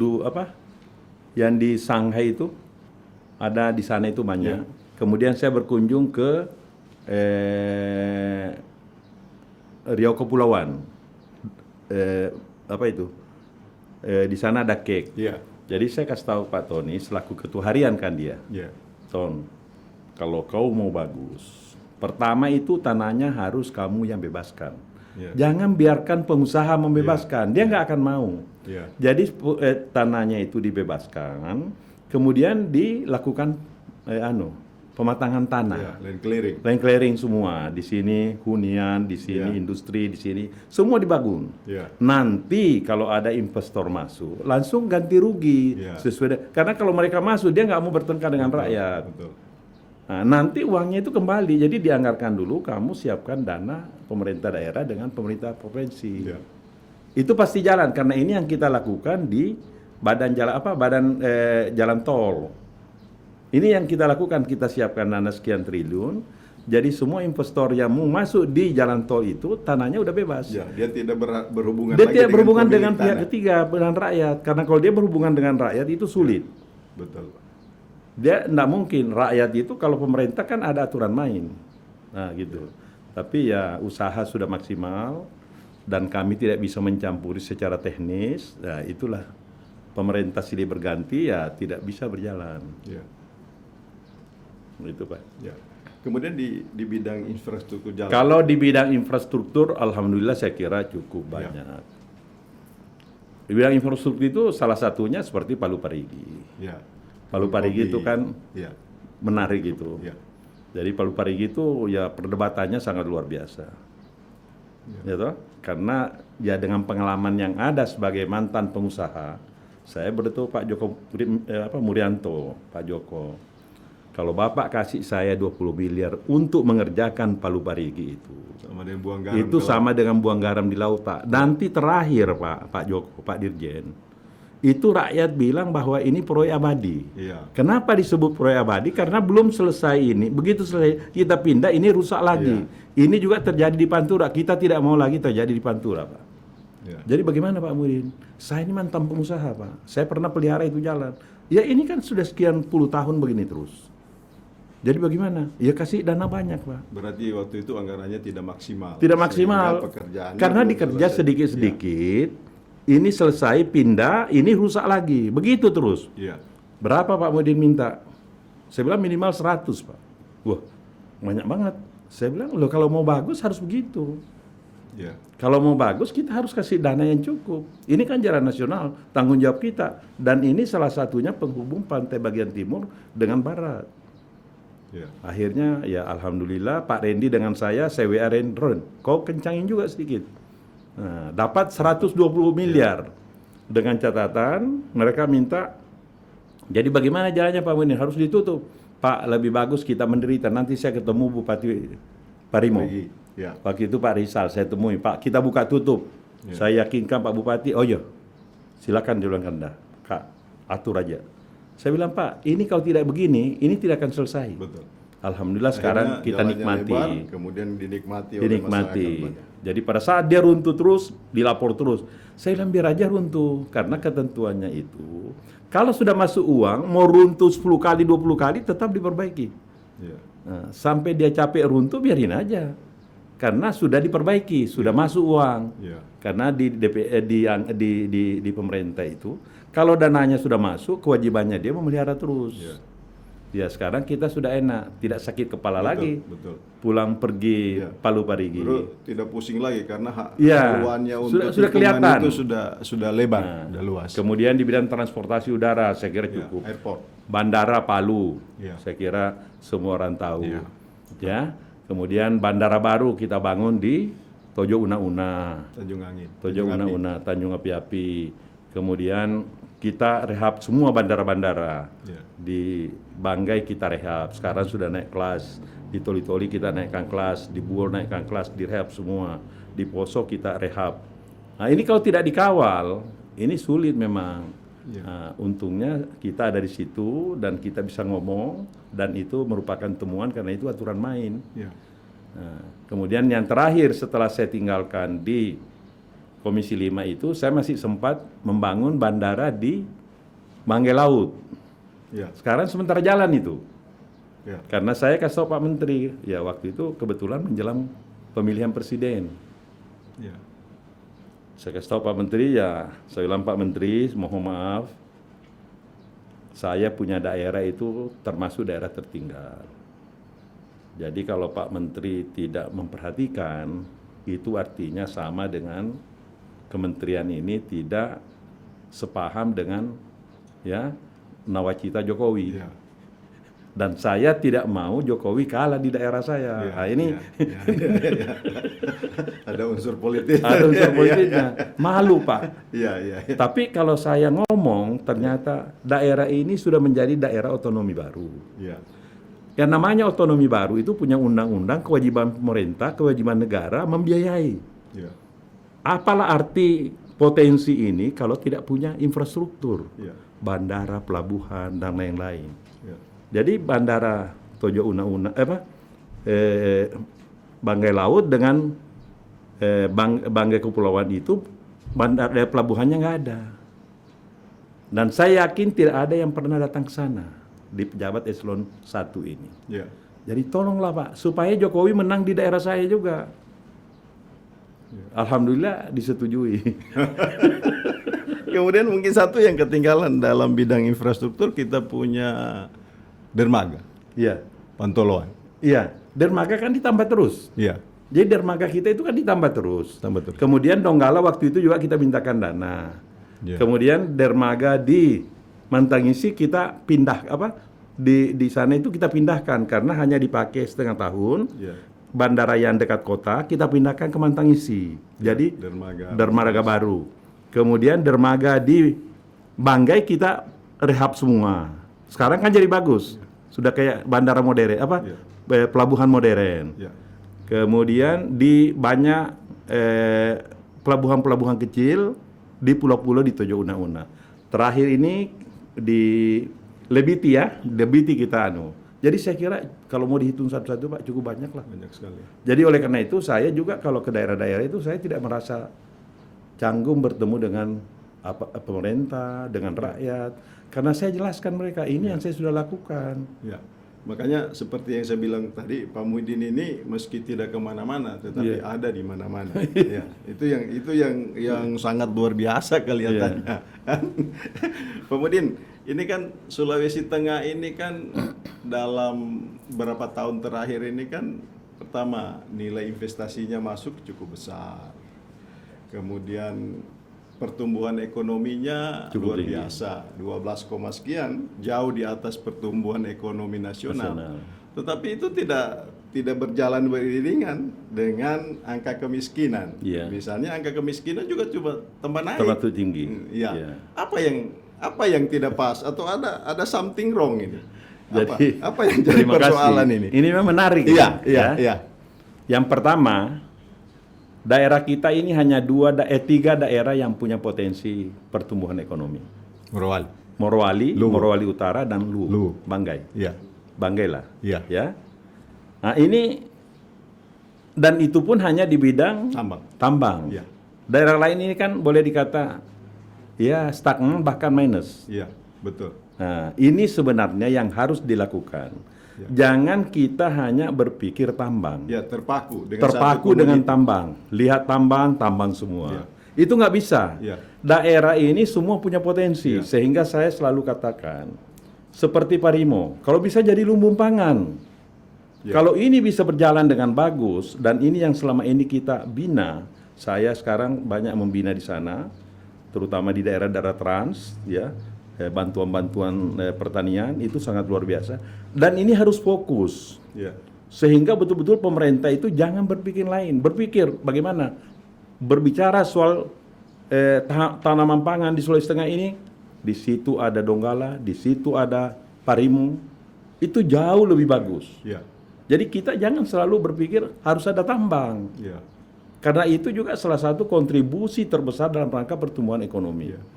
yang di Shanghai itu ada di sana itu banyak. Kemudian saya berkunjung ke Riau Kepulauan. Di sana ada cake. Iya. Jadi saya kasih tahu Pak Tony selaku ketua harian kan dia. Iya. Ton, kalau kau mau bagus, pertama itu tanahnya harus kamu yang bebaskan. Iya. Jangan biarkan pengusaha membebaskan, dia nggak akan mau. Iya. Jadi tanahnya itu dibebaskan, kemudian dilakukan pematangan Ya, tanah. land clearing. Land clearing semua. Di sini hunian, di sini Ya. industri, di sini semua dibangun. Ya. Nanti kalau ada investor masuk, langsung ganti rugi Ya. karena kalau mereka masuk dia nggak mau bertengkar dengan Betul, rakyat. Betul. Nah, nanti uangnya itu kembali. Jadi dianggarkan dulu, kamu siapkan dana pemerintah daerah dengan pemerintah provinsi. Ya. Itu pasti jalan karena ini yang kita lakukan di badan jalan tol. Ini yang kita lakukan, kita siapkan dana sekian triliun. Jadi semua investor yang mau masuk di jalan tol itu tanahnya udah bebas. Ya, dia tidak berhubungan Dia lagi tidak berhubungan pemilik dengan pihak tanah. ketiga, dengan rakyat. Karena kalau dia berhubungan dengan rakyat itu sulit. Betul. Dia tidak mungkin, rakyat itu kalau pemerintah kan ada aturan main. Nah gitu. Tapi ya usaha sudah maksimal dan kami tidak bisa mencampuri secara teknis. Nah itulah, pemerintah silih berganti ya tidak bisa berjalan. Ya. Gitu Pak. Ya. Kemudian di bidang infrastruktur jalan. Kalau di bidang infrastruktur, alhamdulillah saya kira cukup banyak. Di bidang infrastruktur itu salah satunya seperti Palu Parigi. Ya. Palu Parigi itu kan Ya. menarik gitu. Ya. Jadi Palu Parigi itu ya perdebatannya sangat luar biasa. Ya toh? Karena ya dengan pengalaman yang ada sebagai mantan pengusaha, saya bertemu Pak Joko Murianto, Pak Joko. Kalau Bapak kasih saya 20 miliar untuk mengerjakan Palu Parigi itu. Sama dengan buang garam. Itu sama dengan buang garam di laut, Pak. Nanti terakhir Pak Joko, Pak Dirjen. Itu rakyat bilang bahwa ini proyek abadi. Iya. Kenapa disebut proyek abadi? Karena belum selesai ini. Begitu selesai kita pindah, ini rusak lagi. Ini juga terjadi di Pantura. Kita tidak mau lagi terjadi di Pantura, Pak. Ya. Jadi bagaimana Pak Muhyiddin? Saya ini mantan pengusaha, Pak. Saya pernah pelihara itu jalan. Ya ini kan sudah sekian puluh tahun begini terus. Jadi bagaimana? Ya kasih dana banyak, Pak. Berarti waktu itu anggarannya tidak maksimal. Tidak maksimal. Sehingga pekerjaannya Karena belum dikerja selesai. sedikit-sedikit. Ini selesai, pindah, ini rusak lagi. Begitu terus. Iya. Berapa Pak Muhyiddin minta? Saya bilang minimal 100, Pak. Wah, banyak banget. Saya bilang, loh kalau mau bagus harus begitu. Iya. Kalau mau bagus kita harus kasih dana yang cukup. Ini kan jalan nasional, tanggung jawab kita. Dan ini salah satunya penghubung pantai bagian timur dengan barat. Iya. Akhirnya ya alhamdulillah Pak Randy dengan saya WA Ren, kau kencangin juga sedikit. Nah, dapat 120 miliar. Dengan catatan mereka minta, jadi bagaimana jalannya Pak Muhyiddin? Harus ditutup. Pak, lebih bagus kita menderita. Nanti saya ketemu Bupati Parimo. Lagi. Ya. Waktu itu Pak Rizal saya temui, Pak kita buka tutup. Ya. Saya yakinkan Pak Bupati, oh iya silakan dia bilang Kak, atur aja. Saya bilang Pak, ini kalau tidak begini, ini tidak akan selesai. Betul. Alhamdulillah sekarang Akhirnya kita jalannya nikmati. lebar, kemudian dinikmati oleh Dinikmati. masyarakat banyak. Jadi pada saat dia runtuh terus, dilapor terus. Saya bilang biar aja runtuh, karena ketentuannya itu, kalau sudah masuk uang, mau runtuh 10 kali, 20 kali, tetap diperbaiki. Iya. Nah, sampai dia capek runtuh, biarin aja. Karena sudah diperbaiki, sudah masuk uang. Iya. Karena di pemerintah itu, kalau dananya sudah masuk, kewajibannya dia memelihara terus. Iya. Ya sekarang kita sudah enak, tidak sakit kepala lagi. Betul. Pulang pergi Iya. Palu Parigi. Bro, tidak pusing lagi karena Iya. haluannya Sudah untuk kelihatan. hitungan itu sudah lebar, Nah, sudah luas. Kemudian di bidang transportasi udara, saya kira Ya, cukup. airport. Bandara Palu, Iya. saya kira semua orang tahu. Iya. Ya. Kemudian bandara baru kita bangun di Tojo Una-Una. Tanjung Angin. Tojo Tanjung Api. Una-Una, Tanjung Api-Api. Kemudian kita rehab semua bandara-bandara. Ya. Di Banggai kita rehab, sekarang sudah naik kelas. Di Toli-Toli kita naikkan kelas, di Buor naikkan kelas, di rehab semua. Di Poso kita rehab. Nah ini kalau tidak dikawal, ini sulit memang. Ya. Nah, untungnya kita ada di situ dan kita bisa ngomong dan itu merupakan temuan karena itu aturan main. Ya. Nah, kemudian yang terakhir setelah saya tinggalkan di Komisi 5 itu, saya masih sempat membangun bandara di Banggai Laut. Ya. Sekarang sementara jalan itu. Ya. Karena saya kasih tahu Pak Menteri, ya waktu itu kebetulan menjelang pemilihan presiden. Ya. Saya kasih tahu Pak Menteri, ya saya bilang Pak Menteri, mohon maaf, saya punya daerah itu termasuk daerah tertinggal. Jadi kalau Pak Menteri tidak memperhatikan, itu artinya sama dengan kementerian ini tidak sepaham dengan ya nawacita Jokowi. Ya. Dan saya tidak mau Jokowi kalah di daerah saya. Ya, Nah, ini ya. Ada unsur politik. ada unsur politiknya. Malu, Pak. Iya, iya. Tapi kalau saya ngomong, ternyata daerah ini sudah menjadi daerah otonomi baru. Iya. Yang namanya otonomi baru itu punya undang-undang, kewajiban pemerintah, kewajiban negara membiayai. Iya. Apalah arti potensi ini kalau tidak punya infrastruktur, Iya. bandara, pelabuhan, dan lain-lain. Iya. Jadi bandara Tojo Una-Una, Banggai Laut dengan Banggai Kepulauan itu bandara pelabuhannya nggak ada. Dan saya yakin tidak ada yang pernah datang ke sana di pejabat eselon 1 ini. Iya. Jadi tolonglah Pak, supaya Jokowi menang di daerah saya juga. Alhamdulillah disetujui. Kemudian mungkin satu yang ketinggalan dalam bidang infrastruktur, kita punya dermaga, Iya, pantoloan. iya. Dermaga kan ditambah terus. Iya. Jadi dermaga kita itu kan ditambah terus. Tambah terus. Kemudian Donggala waktu itu juga kita mintakan dana. Iya. Kemudian dermaga di Mantangisi kita pindah di sana itu kita pindahkan karena hanya dipakai setengah tahun. Iya. Bandara yang dekat kota kita pindahkan ke Mantangisi. Jadi dermaga baru. Kemudian dermaga di Banggai kita rehab semua. Sekarang kan jadi bagus. Sudah kayak bandara modern, pelabuhan modern. Iya. Kemudian di banyak pelabuhan-pelabuhan kecil di pulau-pulau di Tojo Una-Una. Terakhir ini di Lebiti Lebiti kita Jadi saya kira kalau mau dihitung satu-satu Pak cukup banyak lah. Banyak sekali. Jadi oleh karena itu saya juga kalau ke daerah-daerah itu saya tidak merasa canggung bertemu dengan pemerintah, dengan rakyat. Karena saya jelaskan mereka ini yang saya sudah lakukan. Ya, makanya seperti yang saya bilang tadi, Pak Muhyiddin ini meski tidak kemana-mana, tetapi ada di mana-mana. Ya, itu yang sangat luar biasa kelihatannya. Pak Muhyiddin, ini kan Sulawesi Tengah ini kan dalam beberapa tahun terakhir ini kan pertama nilai investasinya masuk cukup besar. Kemudian pertumbuhan ekonominya Cukup luar tinggi. biasa, 12, sekian, jauh di atas pertumbuhan ekonomi nasional. Tetapi itu tidak berjalan beriringan dengan angka kemiskinan. Iya. Misalnya angka kemiskinan juga coba tambah naik. Terlalu tinggi. Iya. Iya. Apa yang tidak pas atau ada something wrong ini? Jadi Apa yang jadi terima kasih. persoalan ini? Ini memang menarik. Iya, ya. iya. Yang pertama, daerah kita ini hanya tiga daerah yang punya potensi pertumbuhan ekonomi. Morowali. Morowali Utara dan Luwu. Banggai. Iya. Banggai lah. Iya. Ya. Nah ini dan itu pun hanya di bidang tambang. Iya. Daerah lain ini kan boleh dikata ya stagnan bahkan minus. Iya, betul. Nah, ini sebenarnya yang harus dilakukan. Jangan kita hanya berpikir tambang. Ya, terpaku dengan tambang. Lihat tambang semua. Ya. Itu nggak bisa. Ya. Daerah ini semua punya potensi. Ya. Sehingga saya selalu katakan, seperti Parimo, kalau bisa jadi lumbung pangan. Ya. Kalau ini bisa berjalan dengan bagus, dan ini yang selama ini kita bina, saya sekarang banyak membina di sana, terutama di daerah-daerah trans, ya. Bantuan-bantuan pertanian itu sangat luar biasa dan ini harus fokus sehingga betul-betul pemerintah itu jangan berpikir lain, berpikir bagaimana berbicara soal tanaman pangan di Sulawesi Tengah ini, di situ ada Donggala, di situ ada Parimo, itu jauh lebih bagus. Jadi kita jangan selalu berpikir harus ada tambang, karena itu juga salah satu kontribusi terbesar dalam rangka pertumbuhan ekonomi.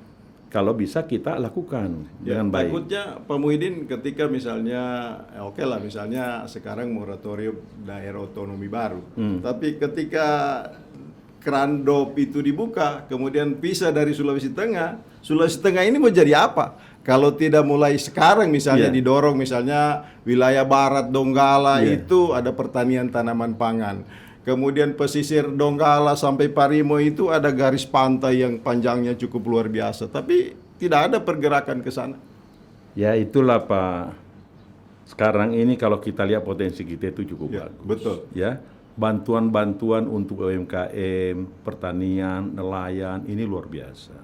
Kalau bisa kita lakukan dengan baik. Takutnya Pak Muhyiddin ketika misalnya, oke lah misalnya sekarang moratorium daerah otonomi baru, tapi ketika keran DOP itu dibuka, kemudian pisah dari Sulawesi Tengah ini mau jadi apa? Kalau tidak mulai sekarang misalnya didorong misalnya wilayah barat Donggala itu ada pertanian tanaman pangan. Kemudian pesisir Donggala sampai Parimo itu ada garis pantai yang panjangnya cukup luar biasa, tapi tidak ada pergerakan ke sana. Ya itulah Pak. Sekarang ini kalau kita lihat potensi kita itu cukup bagus. Betul. Ya, bantuan-bantuan untuk UMKM, pertanian, nelayan ini luar biasa.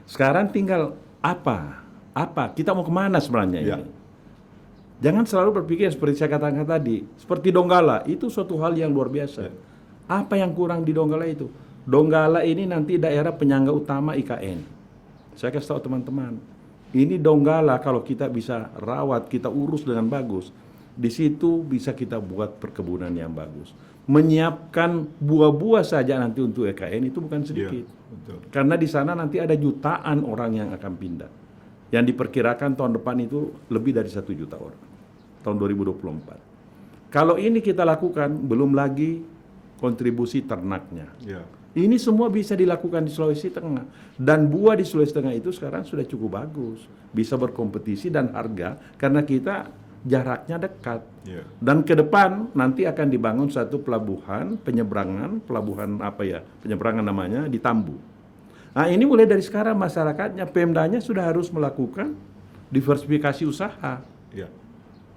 Sekarang tinggal apa? Kita mau kemana sebenarnya ini? Jangan selalu berpikir seperti saya katakan tadi, seperti Donggala, itu suatu hal yang luar biasa. Apa yang kurang di Donggala itu? Donggala ini nanti daerah penyangga utama IKN. Saya kasih tahu teman-teman, ini Donggala kalau kita bisa rawat, kita urus dengan bagus, di situ bisa kita buat perkebunan yang bagus. Menyiapkan buah-buah saja nanti untuk IKN itu bukan sedikit. Betul. Karena di sana nanti ada jutaan orang yang akan pindah. Yang diperkirakan tahun depan itu lebih dari 1 juta orang. Tahun 2024. Kalau ini kita lakukan, belum lagi kontribusi ternaknya. Ya. Ini semua bisa dilakukan di Sulawesi Tengah. Dan buah di Sulawesi Tengah itu sekarang sudah cukup bagus. Bisa berkompetisi dan harga karena kita jaraknya dekat. Ya. Dan ke depan nanti akan dibangun satu pelabuhan penyeberangan, penyeberangan namanya di Tambu. Nah ini mulai dari sekarang masyarakatnya, Pemdanya sudah harus melakukan diversifikasi usaha. Ya.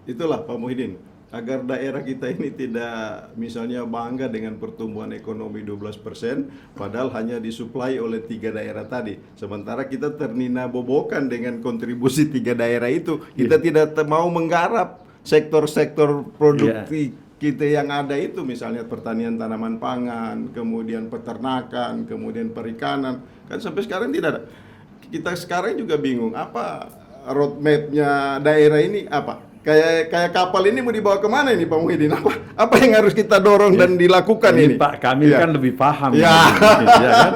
Itulah Pak Muhyiddin, agar daerah kita ini tidak misalnya bangga dengan pertumbuhan ekonomi 12%, padahal hanya disuplai oleh 3 daerah tadi. Sementara kita ternina-bobokan dengan kontribusi 3 daerah itu. Kita tidak mau menggarap sektor-sektor produktif kita yang ada itu, misalnya pertanian tanaman pangan, kemudian peternakan, kemudian perikanan. Kan sampai sekarang tidak ada. Kita sekarang juga bingung, apa roadmap-nya daerah ini apa? Kayak kapal ini mau dibawa kemana ini Pak Muhyiddin? Apa yang harus kita dorong dan dilakukan ini? Pak Kamil kan lebih paham. Ya. Ya kan?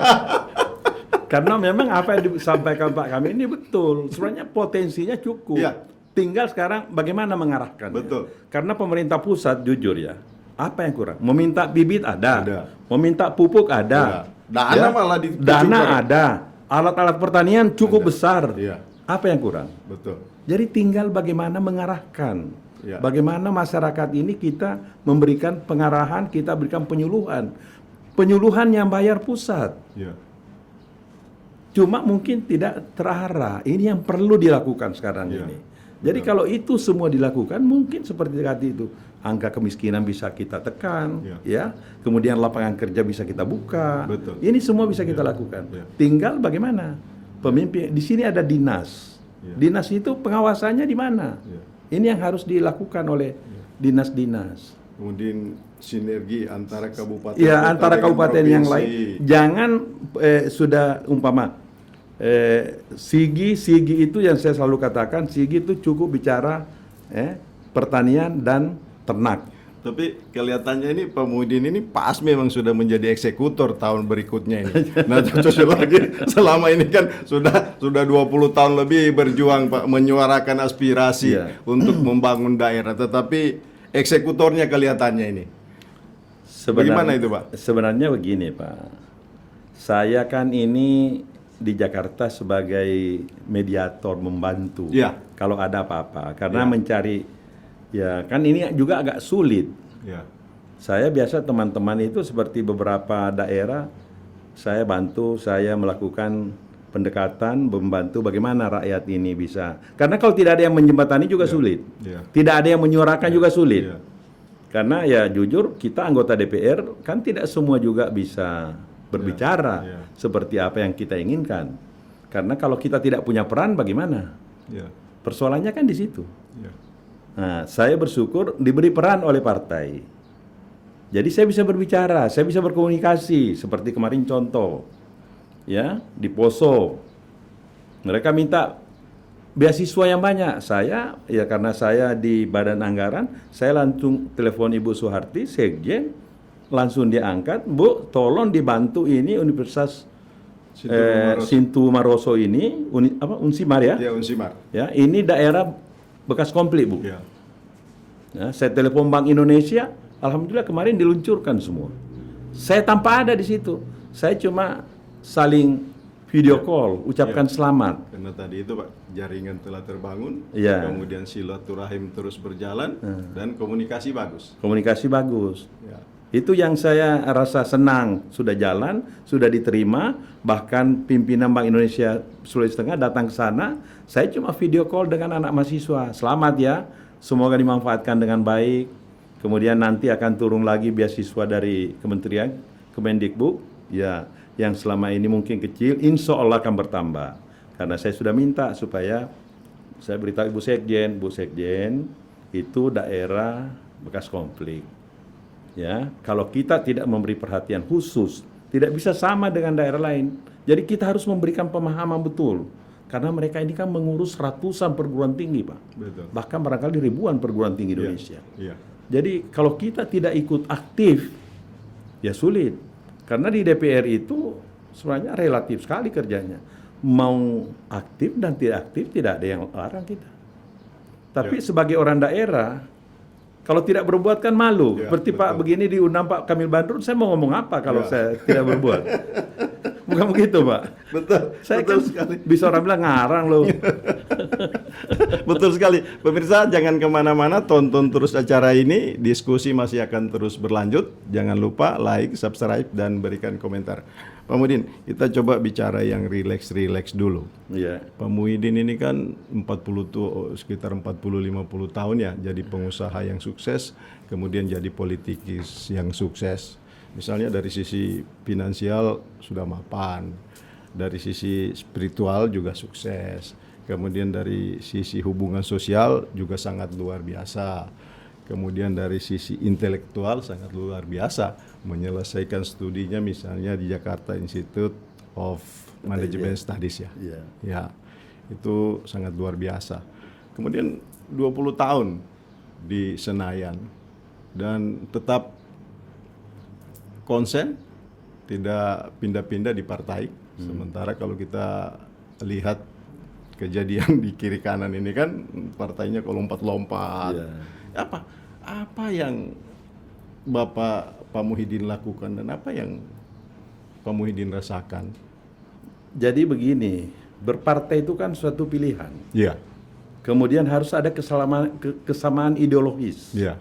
Karena memang apa yang disampaikan Pak Kamil ini betul. Sebenarnya potensinya cukup. Ya. Tinggal sekarang bagaimana mengarahkan. Betul. Karena pemerintah pusat jujur ya, apa yang kurang? Meminta bibit ada. Meminta pupuk ada. Dana malah Dana ada. Alat-alat pertanian cukup besar. Ya. Apa yang kurang? Betul. Jadi tinggal bagaimana mengarahkan. Ya. Bagaimana masyarakat ini kita memberikan pengarahan, kita berikan penyuluhan. Penyuluhan yang bayar pusat. Ya. Cuma mungkin tidak terarah. Ini yang perlu dilakukan sekarang Ya. ini. Jadi kalau itu semua dilakukan, mungkin seperti tadi itu, angka kemiskinan bisa kita tekan, ya. Kemudian lapangan kerja bisa kita buka. Betul. Ini semua bisa kita lakukan. Ya. Tinggal bagaimana pemimpin. Di sini ada dinas. Dinas itu pengawasannya di mana? Ini yang harus dilakukan oleh dinas-dinas. Kemudian sinergi antara kabupaten. Ya, kota antara dengan kabupaten yang provinsi. lain. Jangan sudah umpama Sigi itu yang saya selalu katakan, Sigi itu cukup bicara pertanian dan ternak. Tapi kelihatannya ini Pak Muhyiddin ini pas memang sudah menjadi eksekutor tahun berikutnya ini. Nah, cocok lagi selama ini kan sudah 20 tahun lebih berjuang Pak menyuarakan aspirasi untuk membangun daerah, tetapi eksekutornya kelihatannya ini. Bagaimana itu Pak? Sebenarnya begini Pak. Saya kan ini di Jakarta sebagai mediator membantu kalau ada apa-apa karena mencari kan ini juga agak sulit. Saya biasa teman-teman itu seperti beberapa daerah saya bantu, saya melakukan pendekatan membantu bagaimana rakyat ini bisa, karena kalau tidak ada yang menjembatani juga sulit, tidak ada yang menyuarakan juga sulit, karena ya jujur kita anggota DPR kan tidak semua juga bisa berbicara seperti apa yang kita inginkan. Karena kalau kita tidak punya peran bagaimana? Persoalannya kan di situ. Nah, saya bersyukur diberi peran oleh partai. Jadi saya bisa berbicara, saya bisa berkomunikasi seperti kemarin contoh. Ya, di Poso. Mereka minta beasiswa yang banyak. Saya ya karena saya di Badan Anggaran, saya langsung telepon Ibu Soeharti, Sekjen, langsung dia angkat, Bu, tolong dibantu ini Universitas Sintu Maroso ini, Unsimar ya? Ya, Unsimar. Ya, ini daerah bekas konflik, Bu. Ya, saya telepon Bank Indonesia, alhamdulillah kemarin diluncurkan semua. Saya tanpa ada di situ. Saya cuma saling video call, ucapkan selamat. Karena tadi itu Pak, jaringan telah terbangun, kemudian silaturahim terus berjalan, dan komunikasi bagus. Komunikasi bagus. Itu yang saya rasa senang, sudah jalan, sudah diterima, bahkan pimpinan Bank Indonesia Sulawesi Tengah datang ke sana, saya cuma video call dengan anak mahasiswa. Selamat ya, semoga dimanfaatkan dengan baik. Kemudian nanti akan turun lagi beasiswa dari Kementerian Kemendikbud, ya, yang selama ini mungkin kecil, insya Allah akan bertambah. Karena saya sudah minta supaya saya beritahu Bu Sekjen, itu daerah bekas konflik. Ya, kalau kita tidak memberi perhatian khusus, tidak bisa sama dengan daerah lain. Jadi kita harus memberikan pemahaman betul. Karena mereka ini kan mengurus ratusan perguruan tinggi, Pak. Betul. Bahkan barangkali ribuan perguruan tinggi Indonesia. Iya. Jadi kalau kita tidak ikut aktif, ya sulit. Karena di DPR itu sebenarnya relatif sekali kerjanya. Mau aktif dan tidak aktif tidak ada yang larang kita. Tapi sebagai orang daerah, kalau tidak berbuat kan malu. Ya, Seperti betul. Pak begini diundang Pak Kamil Badrun, saya mau ngomong apa kalau saya tidak berbuat? Bukan begitu, Pak. Betul. Saya betul kan sekali. bisa orang bilang ngarang loh. Betul sekali. Pemirsa jangan kemana-mana, tonton terus acara ini. Diskusi masih akan terus berlanjut. Jangan lupa like, subscribe, dan berikan komentar. Pak Muhyiddin, kita coba bicara yang rileks-rileks dulu. Iya. Pak Muhyiddin ini kan sekitar 40-50 tahun ya jadi pengusaha yang sukses, kemudian jadi politikus yang sukses. Misalnya dari sisi finansial sudah mapan, dari sisi spiritual juga sukses, kemudian dari sisi hubungan sosial juga sangat luar biasa, kemudian dari sisi intelektual sangat luar biasa, menyelesaikan studinya misalnya di Jakarta Institute of Management Studies ya. Iya. Ya, itu sangat luar biasa. Kemudian 20 tahun di Senayan dan tetap konsen, tidak pindah-pindah di partai. Sementara kalau kita lihat kejadian di kiri kanan ini kan partainya kalau lompat-lompat. Iya. Apa yang Bapak Pak Muhyiddin lakukan dan apa yang Pak Muhyiddin rasakan? Jadi begini, berpartai itu kan suatu pilihan. Iya. Kemudian harus ada kesamaan ideologis. Iya.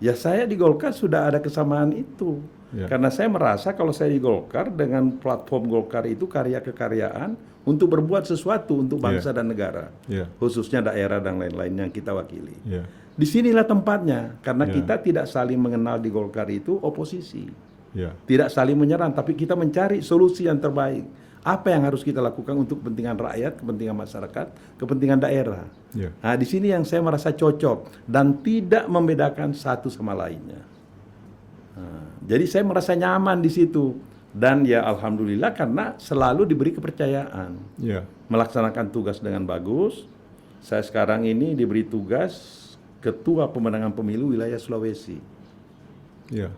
Ya saya di Golkar sudah ada kesamaan itu. Ya. Karena saya merasa kalau saya di Golkar dengan platform Golkar itu karya kekaryaan untuk berbuat sesuatu untuk bangsa dan negara. Ya. Khususnya daerah dan lain-lain yang kita wakili. Ya. Disinilah tempatnya. Karena Ya. kita tidak saling mengenal di Golkar itu oposisi. Ya. Tidak saling menyerang, tapi kita mencari solusi yang terbaik. Apa yang harus kita lakukan untuk kepentingan rakyat, kepentingan masyarakat, kepentingan daerah. Ya. Nah, di sini yang saya merasa cocok dan tidak membedakan satu sama lainnya. Nah, jadi saya merasa nyaman di situ dan ya alhamdulillah karena selalu diberi kepercayaan Ya. melaksanakan tugas dengan bagus. Saya sekarang ini diberi tugas Ketua Pemenangan Pemilu Wilayah Sulawesi. Ya.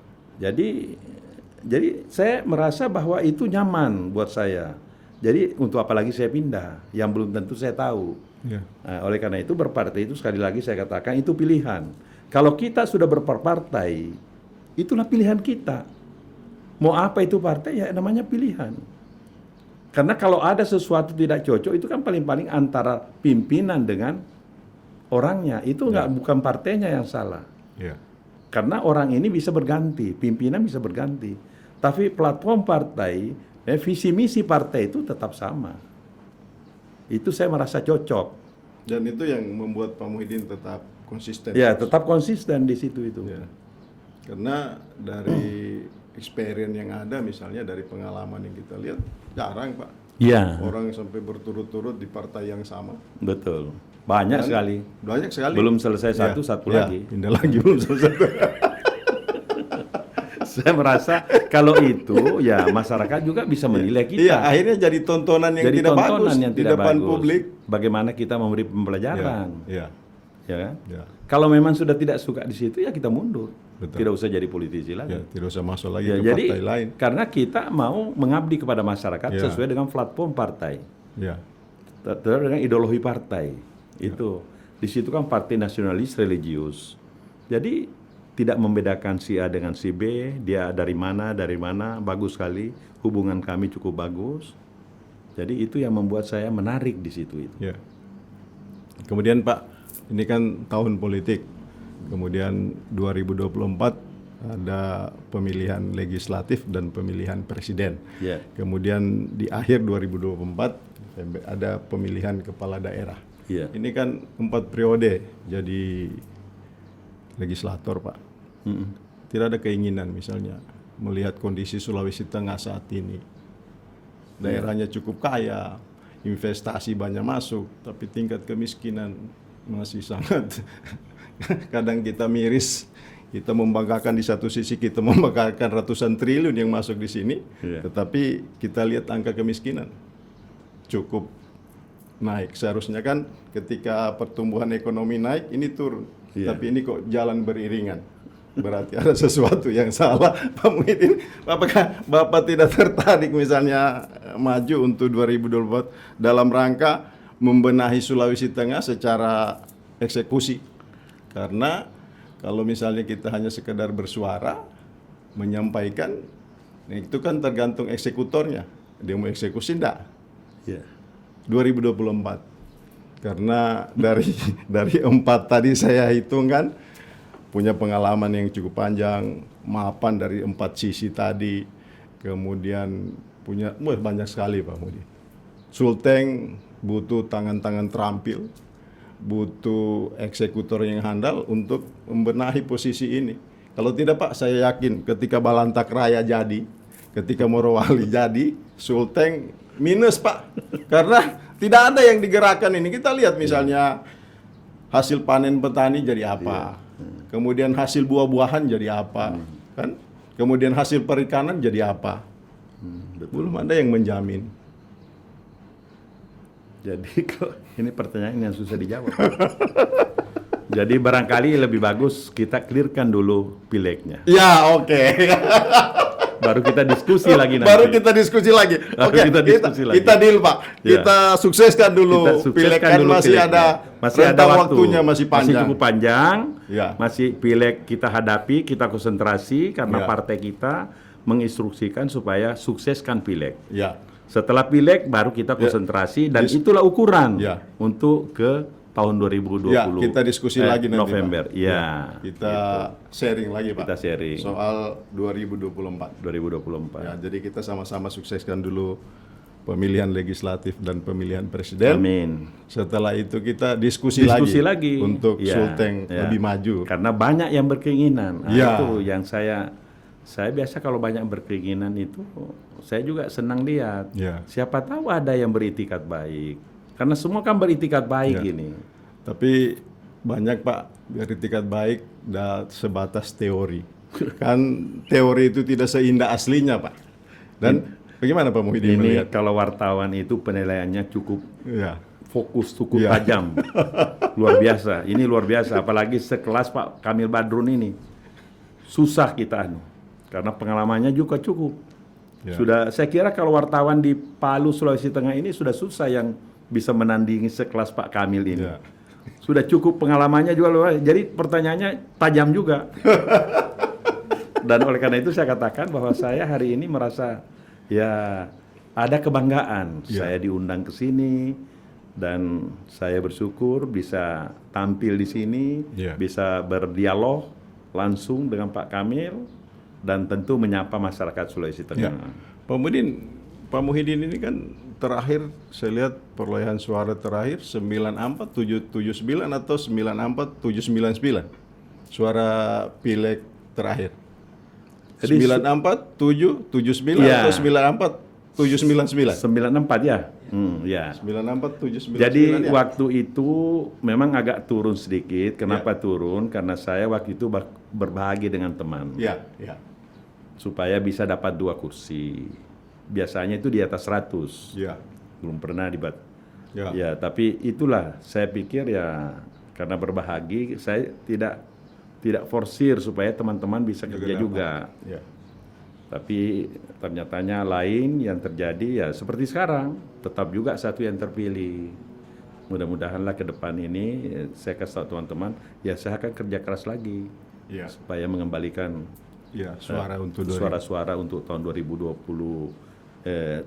Jadi saya merasa bahwa itu nyaman buat saya. Jadi untuk apa lagi saya pindah yang belum tentu saya tahu. Ya. Nah, oleh karena itu berpartai itu sekali lagi saya katakan itu pilihan. Kalau kita sudah berpartai, itulah pilihan kita. Mau apa itu partai ya namanya pilihan. Karena kalau ada sesuatu tidak cocok itu kan paling-paling antara pimpinan dengan orangnya. Itu bukan partainya yang salah. Ya. Karena orang ini bisa berganti, pimpinan bisa berganti. Tapi platform partai, visi misi partai itu tetap sama. Itu saya merasa cocok. Dan itu yang membuat Pak Muhyiddin tetap konsisten. Ya, tetap konsisten di situ itu. Ya. Karena dari experience yang ada, misalnya dari pengalaman yang kita lihat, jarang Pak. Iya, Orang sampai berturut-turut di partai yang sama. betul. Banyak Dan sekali. Banyak sekali. Belum selesai satu Ya, lagi. pindah lagi belum selesai. Saya merasa kalau itu ya masyarakat juga bisa menilai kita. Iya, akhirnya jadi tontonan yang Jadi tidak tontonan bagus yang di tidak depan bagus. publik. Bagaimana kita memberi pembelajaran, Ya. ya kan? Ya. Kalau memang sudah tidak suka di situ ya kita mundur. Betul. Tidak usah jadi politisi lagi. Ya, tidak usah masuk lagi Ya, ke jadi partai lain. karena kita mau mengabdi kepada masyarakat Ya. sesuai dengan platform partai, Ya. dengan ideologi partai. Itu di situ kan partai nasionalis religius. Jadi tidak membedakan si A dengan si B, dia dari mana, bagus sekali. Hubungan kami cukup bagus. Jadi itu yang membuat saya menarik di situ itu. Ya. Kemudian Pak, ini kan tahun politik. Kemudian 2024 ada pemilihan legislatif dan pemilihan presiden. Ya. Kemudian di akhir 2024 ada pemilihan kepala daerah. Iya. Ini kan 4 periode jadi legislator Pak. Tidak ada keinginan misalnya melihat kondisi Sulawesi Tengah saat ini. Daerahnya cukup kaya, investasi banyak masuk, tapi tingkat kemiskinan masih sangat kadang kita miris, kita membanggakan di satu sisi, kita membanggakan ratusan triliun yang masuk di sini, Iya. tetapi kita lihat angka kemiskinan cukup naik. Seharusnya kan ketika pertumbuhan ekonomi naik, ini turun. Iya. Tapi ini kok jalan beriringan. Berarti ada sesuatu yang salah. Pak Muhyiddin, apakah Bapak tidak tertarik misalnya maju untuk 2024 dalam rangka membenahi Sulawesi Tengah secara eksekusi? Karena kalau misalnya kita hanya sekedar bersuara, menyampaikan, itu kan tergantung eksekutornya. Dia mau eksekusi enggak? Ya. 2024. Karena dari 4 tadi saya hitung kan, punya pengalaman yang cukup panjang, mapan dari 4 sisi tadi, kemudian punya banyak sekali Pak Mudi. Sulteng butuh tangan-tangan terampil, butuh eksekutor yang handal untuk membenahi posisi ini. Kalau tidak Pak, saya yakin ketika Balantak Raya jadi, ketika Morowali jadi, Sulteng minus Pak. Karena tidak ada yang digerakkan ini. Kita lihat misalnya hasil panen petani jadi apa. Kemudian hasil buah-buahan jadi apa. Kan? Kemudian hasil perikanan jadi apa. Belum ada yang menjamin. Jadi ini pertanyaan yang susah dijawab. Jadi barangkali lebih bagus kita clearkan dulu pilegnya. Ya, oke. Baru kita diskusi lagi nanti. Baru kita diskusi lagi. Baru Oke, kita diskusi lagi. kita deal Pak. Ya. Kita sukseskan dulu. Kita sukseskan Pileg kan dulu masih pilegnya. ada rentang waktunya masih panjang. Masih cukup panjang. Ya. Masih pileg kita hadapi, kita konsentrasi karena Ya. partai kita menginstruksikan supaya sukseskan pileg. Ya. Setelah pileg baru kita konsentrasi dan itulah ukuran Ya. untuk ke tahun 2020. Ya, kita diskusi lagi nanti November. Pak. Ya. Kita sharing lagi Pak. Kita sharing. Soal 2024. 2024. Ya, jadi kita sama-sama sukseskan dulu pemilihan legislatif dan pemilihan presiden. Amin. Setelah itu kita diskusi lagi untuk Ya, Sulteng ya. lebih maju. Karena banyak yang berkeinginan. Nah, Ya. itu yang saya biasa kalau banyak berkeinginan itu saya juga senang lihat. Ya. Siapa tahu ada yang beritikat baik. Karena semua kan beritikat baik Ya. ini. Tapi banyak Pak beritikat baik sebatas teori. Kan teori itu tidak seindah aslinya Pak. Dan bagaimana Pak Muhyiddin Ini melihat? kalau wartawan itu penilaiannya cukup Ya. fokus, cukup Ya. tajam. Luar biasa. Ini luar biasa. Apalagi sekelas Pak Kamil Badrun ini. Susah kita karena pengalamannya juga cukup. Ya. Saya kira kalau wartawan di Palu, Sulawesi Tengah ini sudah susah yang bisa menandingi sekelas Pak Kamil ini. Ya. Sudah cukup pengalamannya juga luar. Jadi pertanyaannya tajam juga. Dan oleh karena itu saya katakan bahwa saya hari ini merasa ya ada kebanggaan. Ya. Saya diundang ke sini dan saya bersyukur bisa tampil di sini, Ya. bisa berdialog langsung dengan Pak Kamil dan tentu menyapa masyarakat Sulawesi Ya. Tengah. Pak Muhyiddin ini kan terakhir saya lihat perolehan suara terakhir 94,779 atau 94,799 suara pileg terakhir. Jadi 94,779 Iya. atau 94,799. 94 ya? Ya. 94,799. Jadi ya. waktu itu memang agak turun sedikit. Kenapa turun? Karena saya waktu itu berbagi dengan teman. Ya, ya. Supaya bisa dapat 2 kursi. Biasanya itu di atas 100. Ya. Belum pernah Ya. Ya, tapi itulah saya pikir ya karena berbahagi saya tidak forsir supaya teman-teman bisa kerja juga. Ya. Tapi ternyatanya lain yang terjadi ya seperti sekarang, tetap juga satu yang terpilih. Mudah-mudahanlah ke depan ini saya kasih tahu teman-teman, ya saya akan kerja keras lagi Ya. supaya mengembalikan Ya, suara untuk suara-suara untuk tahun 2020,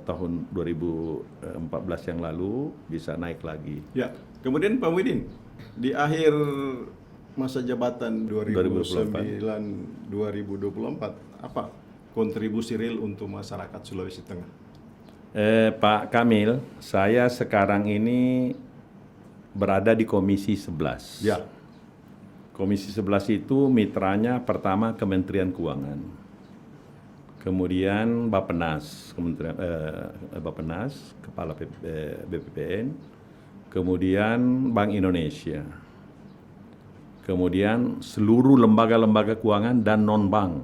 tahun 2014 yang lalu bisa naik lagi. Ya, kemudian Pak Muhyiddin di akhir masa jabatan 2009-2024 apa kontribusi real untuk masyarakat Sulawesi Tengah? Pak Kamil, saya sekarang ini berada di Komisi 11. Ya, Komisi 11 itu mitranya pertama Kementerian Keuangan, kemudian Bappenas, Bappenas, Kepala BPPN, kemudian Bank Indonesia, kemudian seluruh lembaga-lembaga keuangan dan non-bank,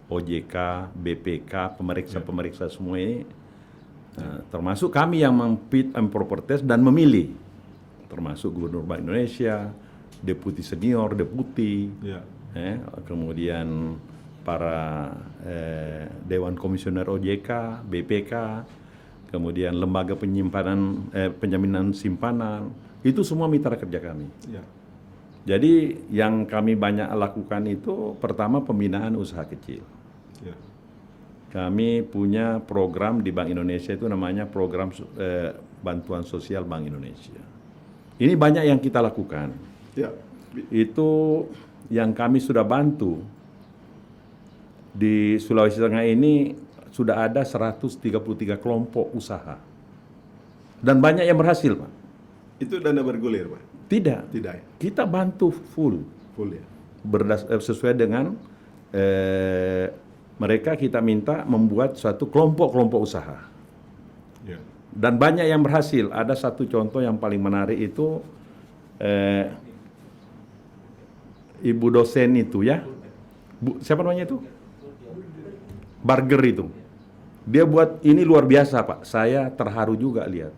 OJK, BPK, pemeriksa-pemeriksa semua ini, termasuk kami yang mem-fit and proper test dan memilih, termasuk Gubernur Bank Indonesia, Deputi Senior, Deputi, kemudian para Dewan Komisioner OJK, BPK, kemudian lembaga penjaminan simpanan, itu semua mitra kerja kami. Ya. Jadi yang kami banyak lakukan itu pertama pembinaan usaha kecil. Ya. Kami punya program di Bank Indonesia itu namanya program bantuan sosial Bank Indonesia. Ini banyak yang kita lakukan. Ya. Itu yang kami sudah bantu. Di Sulawesi Tengah ini sudah ada 133 kelompok usaha. Dan banyak yang berhasil, Pak. Itu dana bergulir, Pak? Tidak. Tidak ya? Kita bantu full. Full ya? Sesuai dengan mereka kita minta membuat suatu kelompok-kelompok usaha. Ya. Dan banyak yang berhasil. Ada satu contoh yang paling menarik itu ibu dosen itu ya. Siapa namanya itu? Burger itu. Dia buat ini luar biasa, Pak. Saya terharu juga lihat.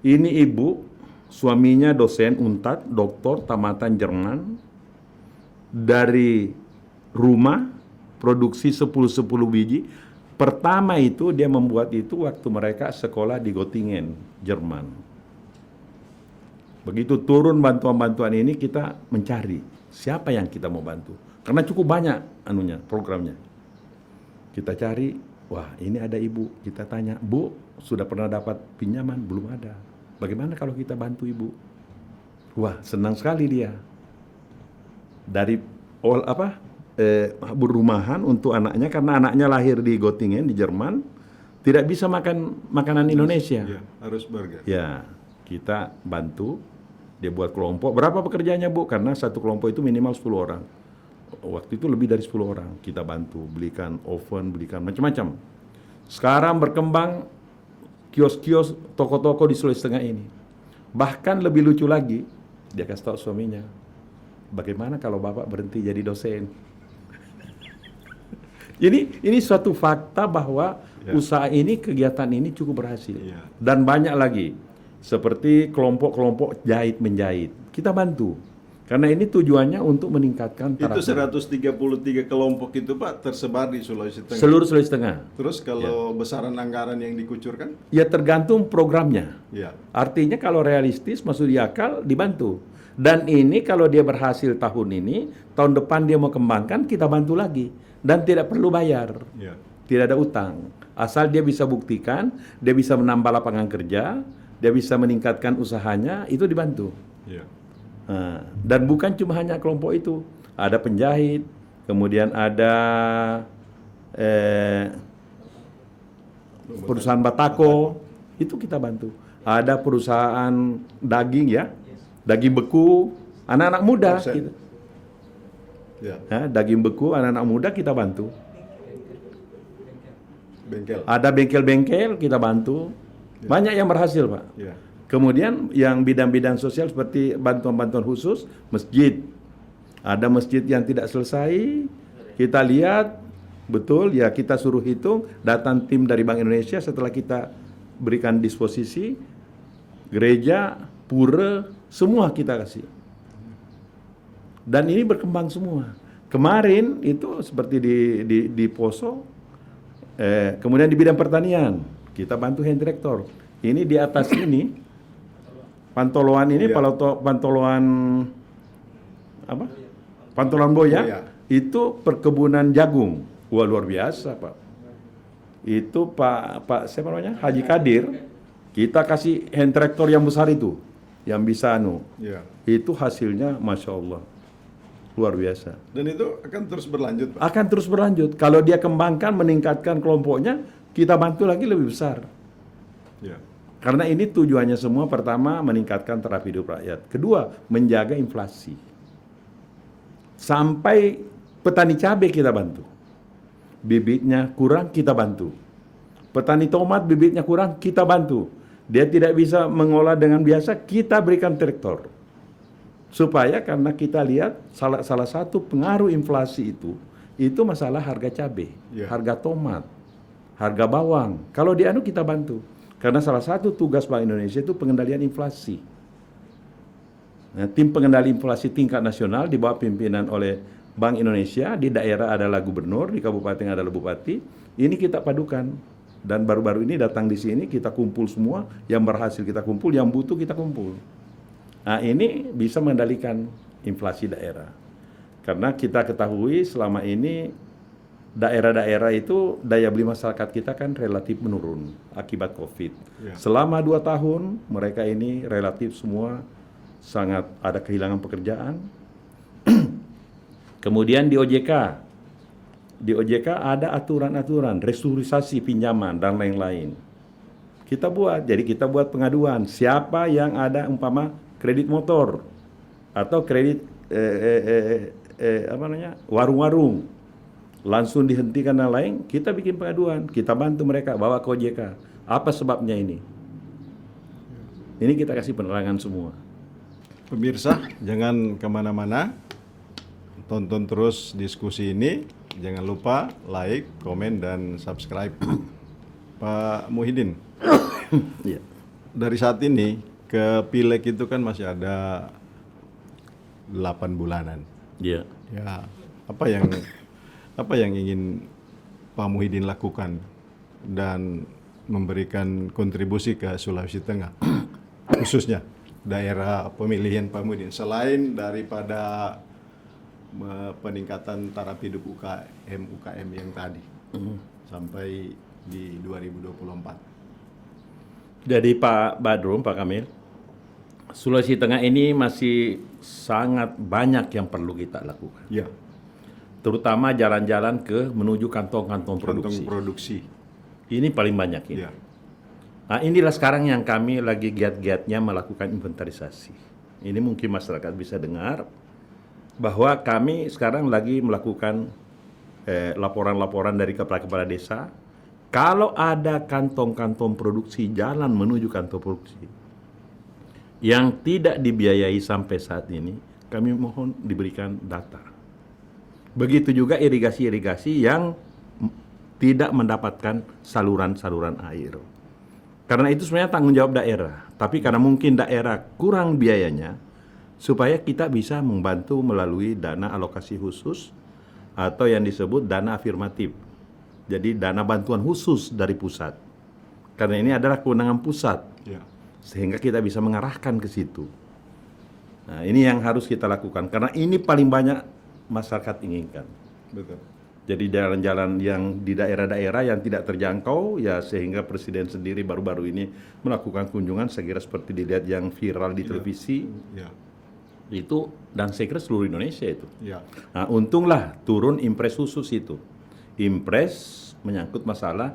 Ini ibu, suaminya dosen Unpad, doktor tamatan Jerman. Dari rumah produksi 10 biji. Pertama itu dia membuat itu waktu mereka sekolah di Göttingen, Jerman. Begitu turun bantuan-bantuan ini kita mencari siapa yang kita mau bantu. Karena cukup banyak programnya. Kita cari, wah ini ada ibu. Kita tanya, Bu, sudah pernah dapat pinjaman? Belum ada. Bagaimana kalau kita bantu ibu? Wah, senang sekali dia. Dari berumahan untuk anaknya, karena anaknya lahir di Göttingen, di Jerman, tidak bisa makan makanan Indonesia. Ya, harus burger. Ya, kita bantu. Dia buat kelompok. Berapa pekerjaannya, Bu? Karena satu kelompok itu minimal 10 orang. Waktu itu lebih dari 10 orang. Kita bantu, belikan oven, belikan macam-macam. Sekarang berkembang kios-kios, toko-toko di Sulawesi Tengah ini. Bahkan lebih lucu lagi, dia kasih tahu suaminya, bagaimana kalau Bapak berhenti jadi dosen? Ini suatu fakta bahwa usaha ini, kegiatan ini cukup berhasil. Ya. Dan banyak lagi. Seperti kelompok-kelompok jahit-menjahit. Kita bantu. Karena ini tujuannya untuk meningkatkan Itu taraf. 133 kelompok itu, Pak, tersebar di Sulawesi Tengah. Seluruh Sulawesi Tengah. Terus kalau besaran anggaran yang dikucurkan? Ya tergantung programnya. Ya. Artinya kalau realistis, masuk di akal, dibantu. Dan ini kalau dia berhasil tahun ini, tahun depan dia mau kembangkan, kita bantu lagi. Dan tidak perlu bayar. Ya. Tidak ada utang. Asal dia bisa buktikan, dia bisa menambah lapangan kerja, dia bisa meningkatkan usahanya, itu dibantu. Ya. Nah, dan bukan cuma hanya kelompok itu. Ada penjahit, kemudian ada perusahaan batako, itu kita bantu. Ada perusahaan daging ya, daging beku, anak-anak muda. Gitu. Ya. Daging beku, anak-anak muda kita bantu. Bengkel. Ada bengkel-bengkel kita bantu. Banyak yang berhasil, Pak. Ya. Kemudian yang bidang-bidang sosial seperti bantuan-bantuan khusus, masjid. Ada masjid yang tidak selesai, kita lihat, betul, ya kita suruh hitung, datang tim dari Bank Indonesia setelah kita berikan disposisi, gereja, pura, semua kita kasih. Dan ini berkembang semua. Kemarin itu seperti di Poso, kemudian di bidang pertanian, kita bantu hand tractor. Ini di atas ini, Pantoloan ini, Pantoloan apa? Pantoloan Boya, itu perkebunan jagung. Wah, luar biasa, Pak. Itu Pak siapa namanya? Haji Kadir, kita kasih hand tractor yang besar itu, yang bisa Ya. itu hasilnya Masya Allah. Luar biasa. Dan itu akan terus berlanjut, Pak? Akan terus berlanjut. Kalau dia kembangkan, meningkatkan kelompoknya, kita bantu lagi lebih besar. Ya. Karena ini tujuannya semua, pertama meningkatkan taraf hidup rakyat. Kedua, menjaga inflasi. Sampai petani cabai kita bantu. Bibitnya kurang, kita bantu. Petani tomat bibitnya kurang, kita bantu. Dia tidak bisa mengolah dengan biasa, kita berikan traktor. Supaya karena kita lihat salah satu pengaruh inflasi itu masalah harga cabai, harga tomat, harga bawang. Kalau di anu kita bantu. Karena salah satu tugas Bank Indonesia itu pengendalian inflasi. Nah, tim pengendali inflasi tingkat nasional di bawah pimpinan oleh Bank Indonesia, di daerah adalah gubernur, di kabupaten adalah bupati. Ini kita padukan. Dan baru-baru ini datang di sini kita kumpul semua, yang berhasil kita kumpul, yang butuh kita kumpul. Nah, ini bisa mengendalikan inflasi daerah. Karena kita ketahui selama ini daerah-daerah itu daya beli masyarakat kita kan relatif menurun akibat COVID. Selama 2 tahun mereka ini relatif semua sangat ada kehilangan pekerjaan. Kemudian di OJK ada aturan-aturan restrukturisasi pinjaman dan lain-lain. Kita buat pengaduan siapa yang ada umpama kredit motor atau kredit warung-warung langsung dihentikan dan lain, kita bikin pengaduan, kita bantu mereka bawa ke OJK. Apa sebabnya ini? Ini kita kasih penerangan semua. Pemirsa, jangan kemana-mana, tonton terus diskusi ini. Jangan lupa like, komen, dan subscribe. Pak Muhyiddin, dari saat ini ke Pileg itu kan masih ada 8 bulanan. Ya, apa yang ingin Pak Muhyiddin lakukan dan memberikan kontribusi ke Sulawesi Tengah, khususnya daerah pemilihan Pak Muhyiddin, selain daripada peningkatan taraf hidup UKM yang tadi sampai di 2024. Jadi Pak Badrum, Pak Kamil, Sulawesi Tengah ini masih sangat banyak yang perlu kita lakukan. Ya. Terutama jalan-jalan menuju kantong-kantong produksi. Ini paling banyak ini. Ya. Nah, inilah sekarang yang kami lagi giat-giatnya melakukan inventarisasi. Ini mungkin masyarakat bisa dengar bahwa kami sekarang lagi melakukan laporan-laporan dari kepala-kepala desa. Kalau ada kantong-kantong produksi jalan menuju kantong produksi yang tidak dibiayai sampai saat ini, kami mohon diberikan data. Begitu juga irigasi-irigasi yang tidak mendapatkan saluran-saluran air. Karena itu sebenarnya tanggung jawab daerah. Tapi karena mungkin daerah kurang biayanya, supaya kita bisa membantu melalui dana alokasi khusus atau yang disebut dana afirmatif. Jadi dana bantuan khusus dari pusat. Karena ini adalah kewenangan pusat. Ya. Sehingga kita bisa mengarahkan ke situ. Nah, ini yang harus kita lakukan. Karena ini paling banyak masyarakat inginkan. Betul. Jadi jalan-jalan yang di daerah-daerah yang tidak terjangkau, ya sehingga Presiden sendiri baru-baru ini melakukan kunjungan, saya kira seperti dilihat yang viral di televisi, itu, dan saya kira seluruh Indonesia itu. Nah, untunglah turun impres khusus itu. Impres menyangkut masalah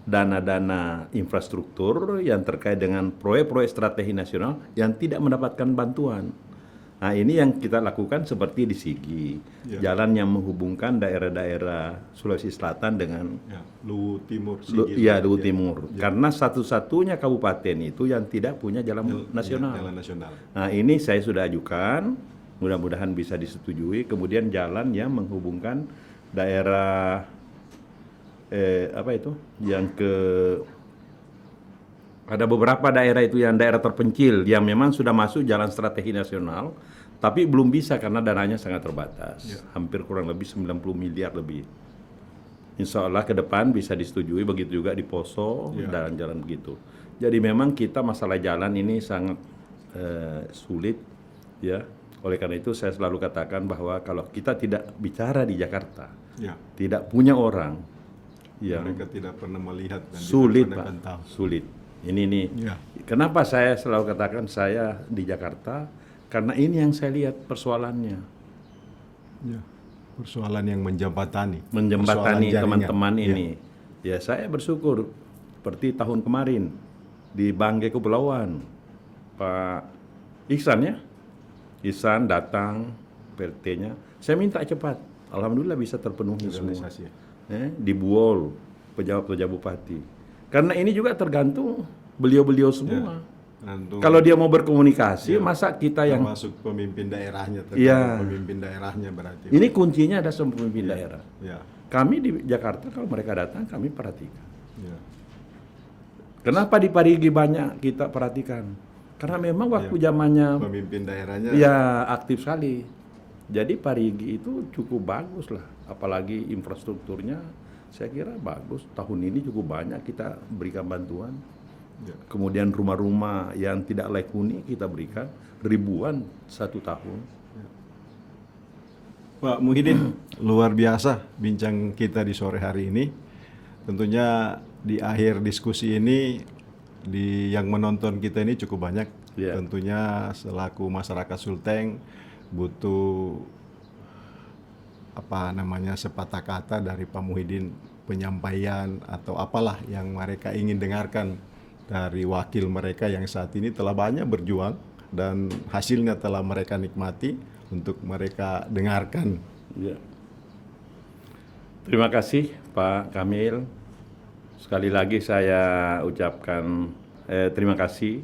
dana-dana infrastruktur yang terkait dengan proyek-proyek strategi nasional yang tidak mendapatkan bantuan. Nah, ini yang kita lakukan seperti di Sigi, jalan yang menghubungkan daerah-daerah Sulawesi Selatan dengan Luwu Timur. Luwu Timur. Karena satu-satunya kabupaten itu yang tidak punya jalan nasional. Nah, ini saya sudah ajukan, mudah-mudahan bisa disetujui. Kemudian jalan yang menghubungkan daerah ada beberapa daerah itu yang daerah terpencil yang memang sudah masuk jalan strategi nasional, tapi belum bisa karena dananya sangat terbatas. Hampir kurang lebih 90 miliar lebih. Insya Allah ke depan bisa disetujui, begitu juga di Poso, jalan-jalan begitu. Jadi memang kita masalah jalan ini sangat sulit, ya. Oleh karena itu saya selalu katakan bahwa kalau kita tidak bicara di Jakarta, tidak punya orang yang mereka tidak pernah melihat dan sulit, tidak pernah Pak, sulit. Ini nih. Kenapa saya selalu katakan saya di Jakarta? Karena ini yang saya lihat persoalannya. Persoalan yang menjembatani teman-teman ini. Ya, saya bersyukur seperti tahun kemarin di Banggai Kepulauan, Pak Ihsan datang, PRT-nya. Saya minta cepat. Alhamdulillah bisa terpenuhi semua. Di Buol, pejabat bupati. Karena ini juga tergantung beliau-beliau semua. Kalau dia mau berkomunikasi, masa kita yang termasuk pemimpin daerahnya, Iya. pemimpin daerahnya berarti. ini kuncinya ada sama pemimpin daerah. Ya, Kami di Jakarta kalau mereka datang kami perhatikan. ya, Kenapa di Parigi banyak kita perhatikan? Karena memang waktu zamannya pemimpin daerahnya. ya aktif sekali. Jadi Parigi itu cukup bagus lah, apalagi infrastrukturnya saya kira bagus. Tahun ini cukup banyak kita berikan bantuan. Ya. Kemudian rumah-rumah yang tidak layak huni kita berikan ribuan satu tahun. Pak Muhyiddin, luar biasa bincang kita di sore hari ini. Tentunya di akhir diskusi ini yang menonton kita ini cukup banyak. Ya. Tentunya selaku masyarakat Sulteng butuh sepatah kata dari Pak Muhyiddin, penyampaian atau apalah yang mereka ingin dengarkan dari wakil mereka yang saat ini telah banyak berjuang dan hasilnya telah mereka nikmati untuk mereka dengarkan. Ya. Terima kasih Pak Kamil. Sekali lagi saya ucapkan terima kasih.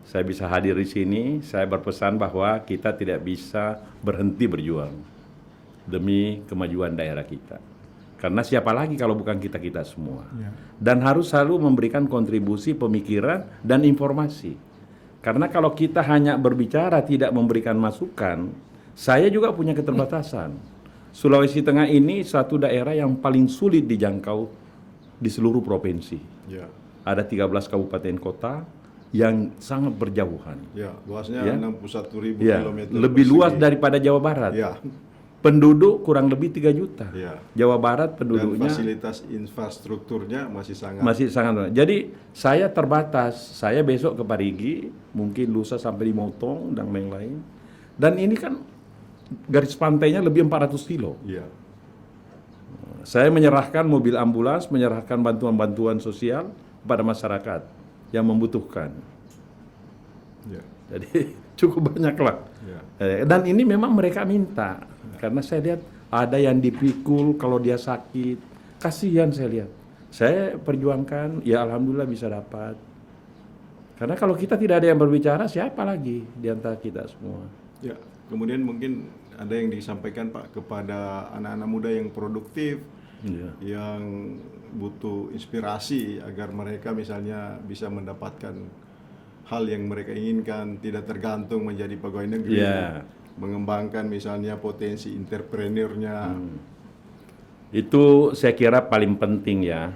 Saya bisa hadir di sini. Saya berpesan bahwa kita tidak bisa berhenti berjuang demi kemajuan daerah kita. Karena siapa lagi kalau bukan kita-kita semua. Ya. Dan harus selalu memberikan kontribusi pemikiran dan informasi. Karena kalau kita hanya berbicara tidak memberikan masukan, saya juga punya keterbatasan. Sulawesi Tengah ini satu daerah yang paling sulit dijangkau di seluruh provinsi. Ya. Ada 13 kabupaten kota yang sangat berjauhan. Ya, luasnya Ya. 61.000 Ya, kilometer lebih persegi. luas daripada Jawa Barat. Ya. Penduduk kurang lebih 3 juta. Ya. Jawa Barat Dan penduduknya fasilitas infrastrukturnya masih sangat. masih sangat. Jadi saya terbatas. Saya besok ke Parigi, mungkin lusa sampai di Motong dan lain-lain. Dan ini kan garis pantainya lebih 400 kilo. Ya. Saya menyerahkan mobil ambulans, menyerahkan bantuan-bantuan sosial kepada masyarakat yang membutuhkan. Ya. Jadi cukup banyak lah. Ya. Dan ini memang mereka minta. Karena saya lihat ada yang dipikul kalau dia sakit. Kasihan saya lihat. Saya perjuangkan, ya alhamdulillah bisa dapat. Karena kalau kita tidak ada yang berbicara, siapa lagi di antara kita semua? Ya. Kemudian mungkin ada yang disampaikan Pak kepada anak-anak muda yang produktif, Iya. yang butuh inspirasi agar mereka misalnya bisa mendapatkan hal yang mereka inginkan, tidak tergantung menjadi pegawai negeri, Iya. mengembangkan misalnya potensi entrepreneurnya. Itu saya kira paling penting ya.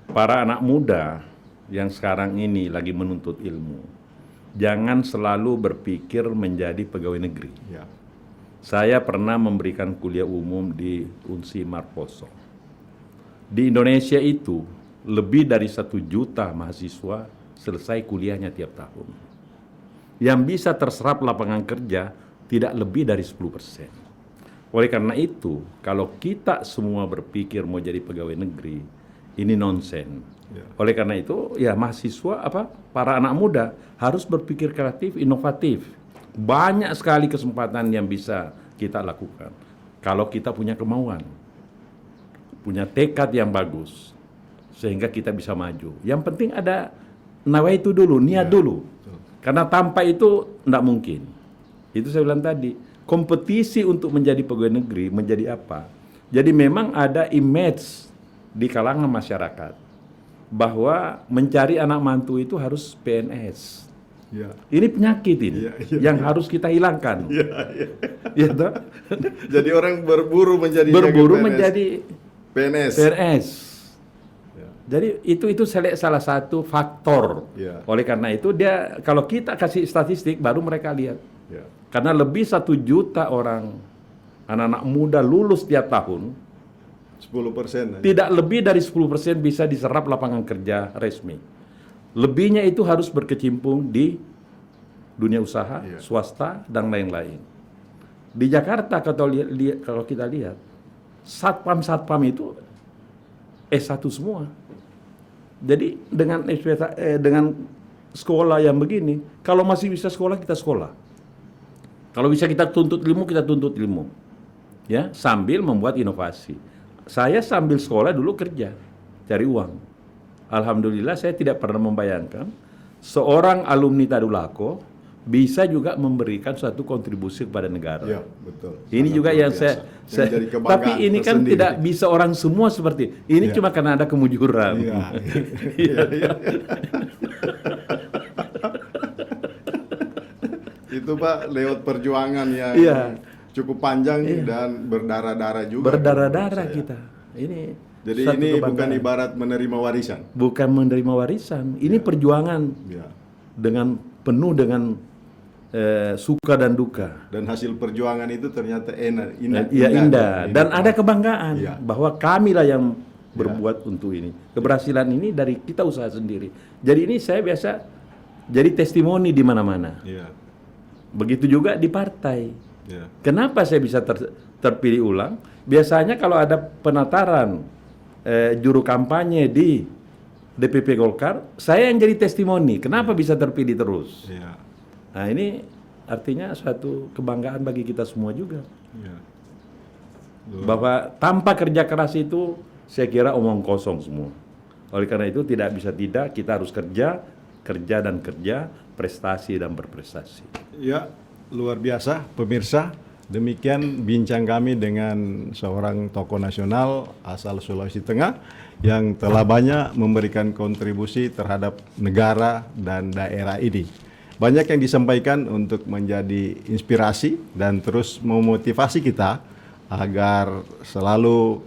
Para anak muda yang sekarang ini lagi menuntut ilmu, jangan selalu berpikir menjadi pegawai negeri. Ya. Saya pernah memberikan kuliah umum di Unsi Marposo. Di Indonesia itu lebih dari 1 juta mahasiswa selesai kuliahnya tiap tahun. Yang bisa terserap lapangan kerja tidak lebih dari 10%. Oleh karena itu, kalau kita semua berpikir mau jadi pegawai negeri, ini nonsen. Ya. Oleh karena itu, ya mahasiswa para anak muda harus berpikir kreatif, inovatif. Banyak sekali kesempatan yang bisa kita lakukan kalau kita punya kemauan, punya tekad yang bagus, sehingga kita bisa maju. Yang penting ada nawaitu dulu, niat dulu. Karena tanpa itu tidak mungkin. Itu saya bilang tadi, kompetisi untuk menjadi pegawai negeri menjadi apa? Jadi memang ada image di kalangan masyarakat bahwa mencari anak mantu itu harus PNS. Ya. Ini penyakit ini yang harus kita hilangkan. Ya, toh? Jadi orang berburu menjadi menjadi PNS. PNS. Ya. Jadi itu saya lihat salah satu faktor. Ya. Oleh karena itu dia kalau kita kasih statistik baru mereka lihat. Ya. Karena lebih 1 juta orang anak-anak muda lulus tiap tahun, 10%. tidak lebih dari 10% bisa diserap lapangan kerja resmi. Lebihnya itu harus berkecimpung di dunia usaha, swasta, dan lain-lain. Di Jakarta kalau kita lihat, satpam itu S1 semua. Jadi dengan sekolah yang begini, kalau masih bisa sekolah, kita sekolah. Kalau bisa kita tuntut ilmu. Ya, sambil membuat inovasi. Saya sambil sekolah dulu kerja, cari uang. Alhamdulillah saya tidak pernah membayangkan seorang alumni Tadulako bisa juga memberikan suatu kontribusi kepada negara. Ya, betul. Ini Sangat juga luar yang biasa. Yang jadi kebanggaan tapi ini kan tersendiri. tidak bisa orang semua seperti ini, Iya. cuma karena ada kemujuran. Iya. Iya, iya. Itu Pak lewat perjuangan yang Iya. cukup panjang dan berdarah-darah juga. Berdarah-darah menurut saya. kita. Ini Jadi satu ini kebanggaan. bukan ibarat menerima warisan. Bukan menerima warisan. Ini perjuangan Ya. dengan penuh dengan suka dan duka. Dan hasil perjuangan itu ternyata indah. Iya, indah. Dan ada kebanggaan Iya. bahwa kamilah yang berbuat untuk ini. Keberhasilan ini dari kita usaha sendiri. Jadi ini saya biasa jadi testimoni di mana-mana. Iya. Begitu juga di partai. Iya. Kenapa saya bisa terpilih ulang? Biasanya kalau ada penataran juru kampanye di DPP Golkar, saya yang jadi testimoni. Kenapa bisa terpilih terus? Iya. Nah ini artinya suatu kebanggaan bagi kita semua juga. Iya. Bahwa tanpa kerja keras itu saya kira omong kosong semua. Oleh karena itu tidak bisa tidak, kita harus kerja, kerja dan kerja, prestasi dan berprestasi. Ya, luar biasa pemirsa. Demikian bincang kami dengan seorang tokoh nasional asal Sulawesi Tengah yang telah banyak memberikan kontribusi terhadap negara dan daerah ini. Banyak yang disampaikan untuk menjadi inspirasi dan terus memotivasi kita agar selalu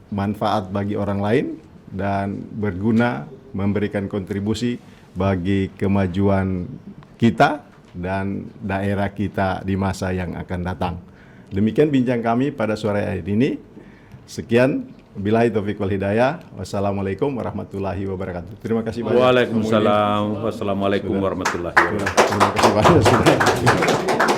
bermanfaat bagi orang lain dan berguna memberikan kontribusi bagi kemajuan kita dan daerah kita di masa yang akan datang. Demikian bincang kami pada sore hari ini. Sekian, billahi taufiq wal hidayah. Wassalamualaikum warahmatullahi wabarakatuh. Terima kasih banyak. Waalaikumsalam. Wassalamualaikum warahmatullahi wabarakatuh. Terima kasih banyak. Sudah.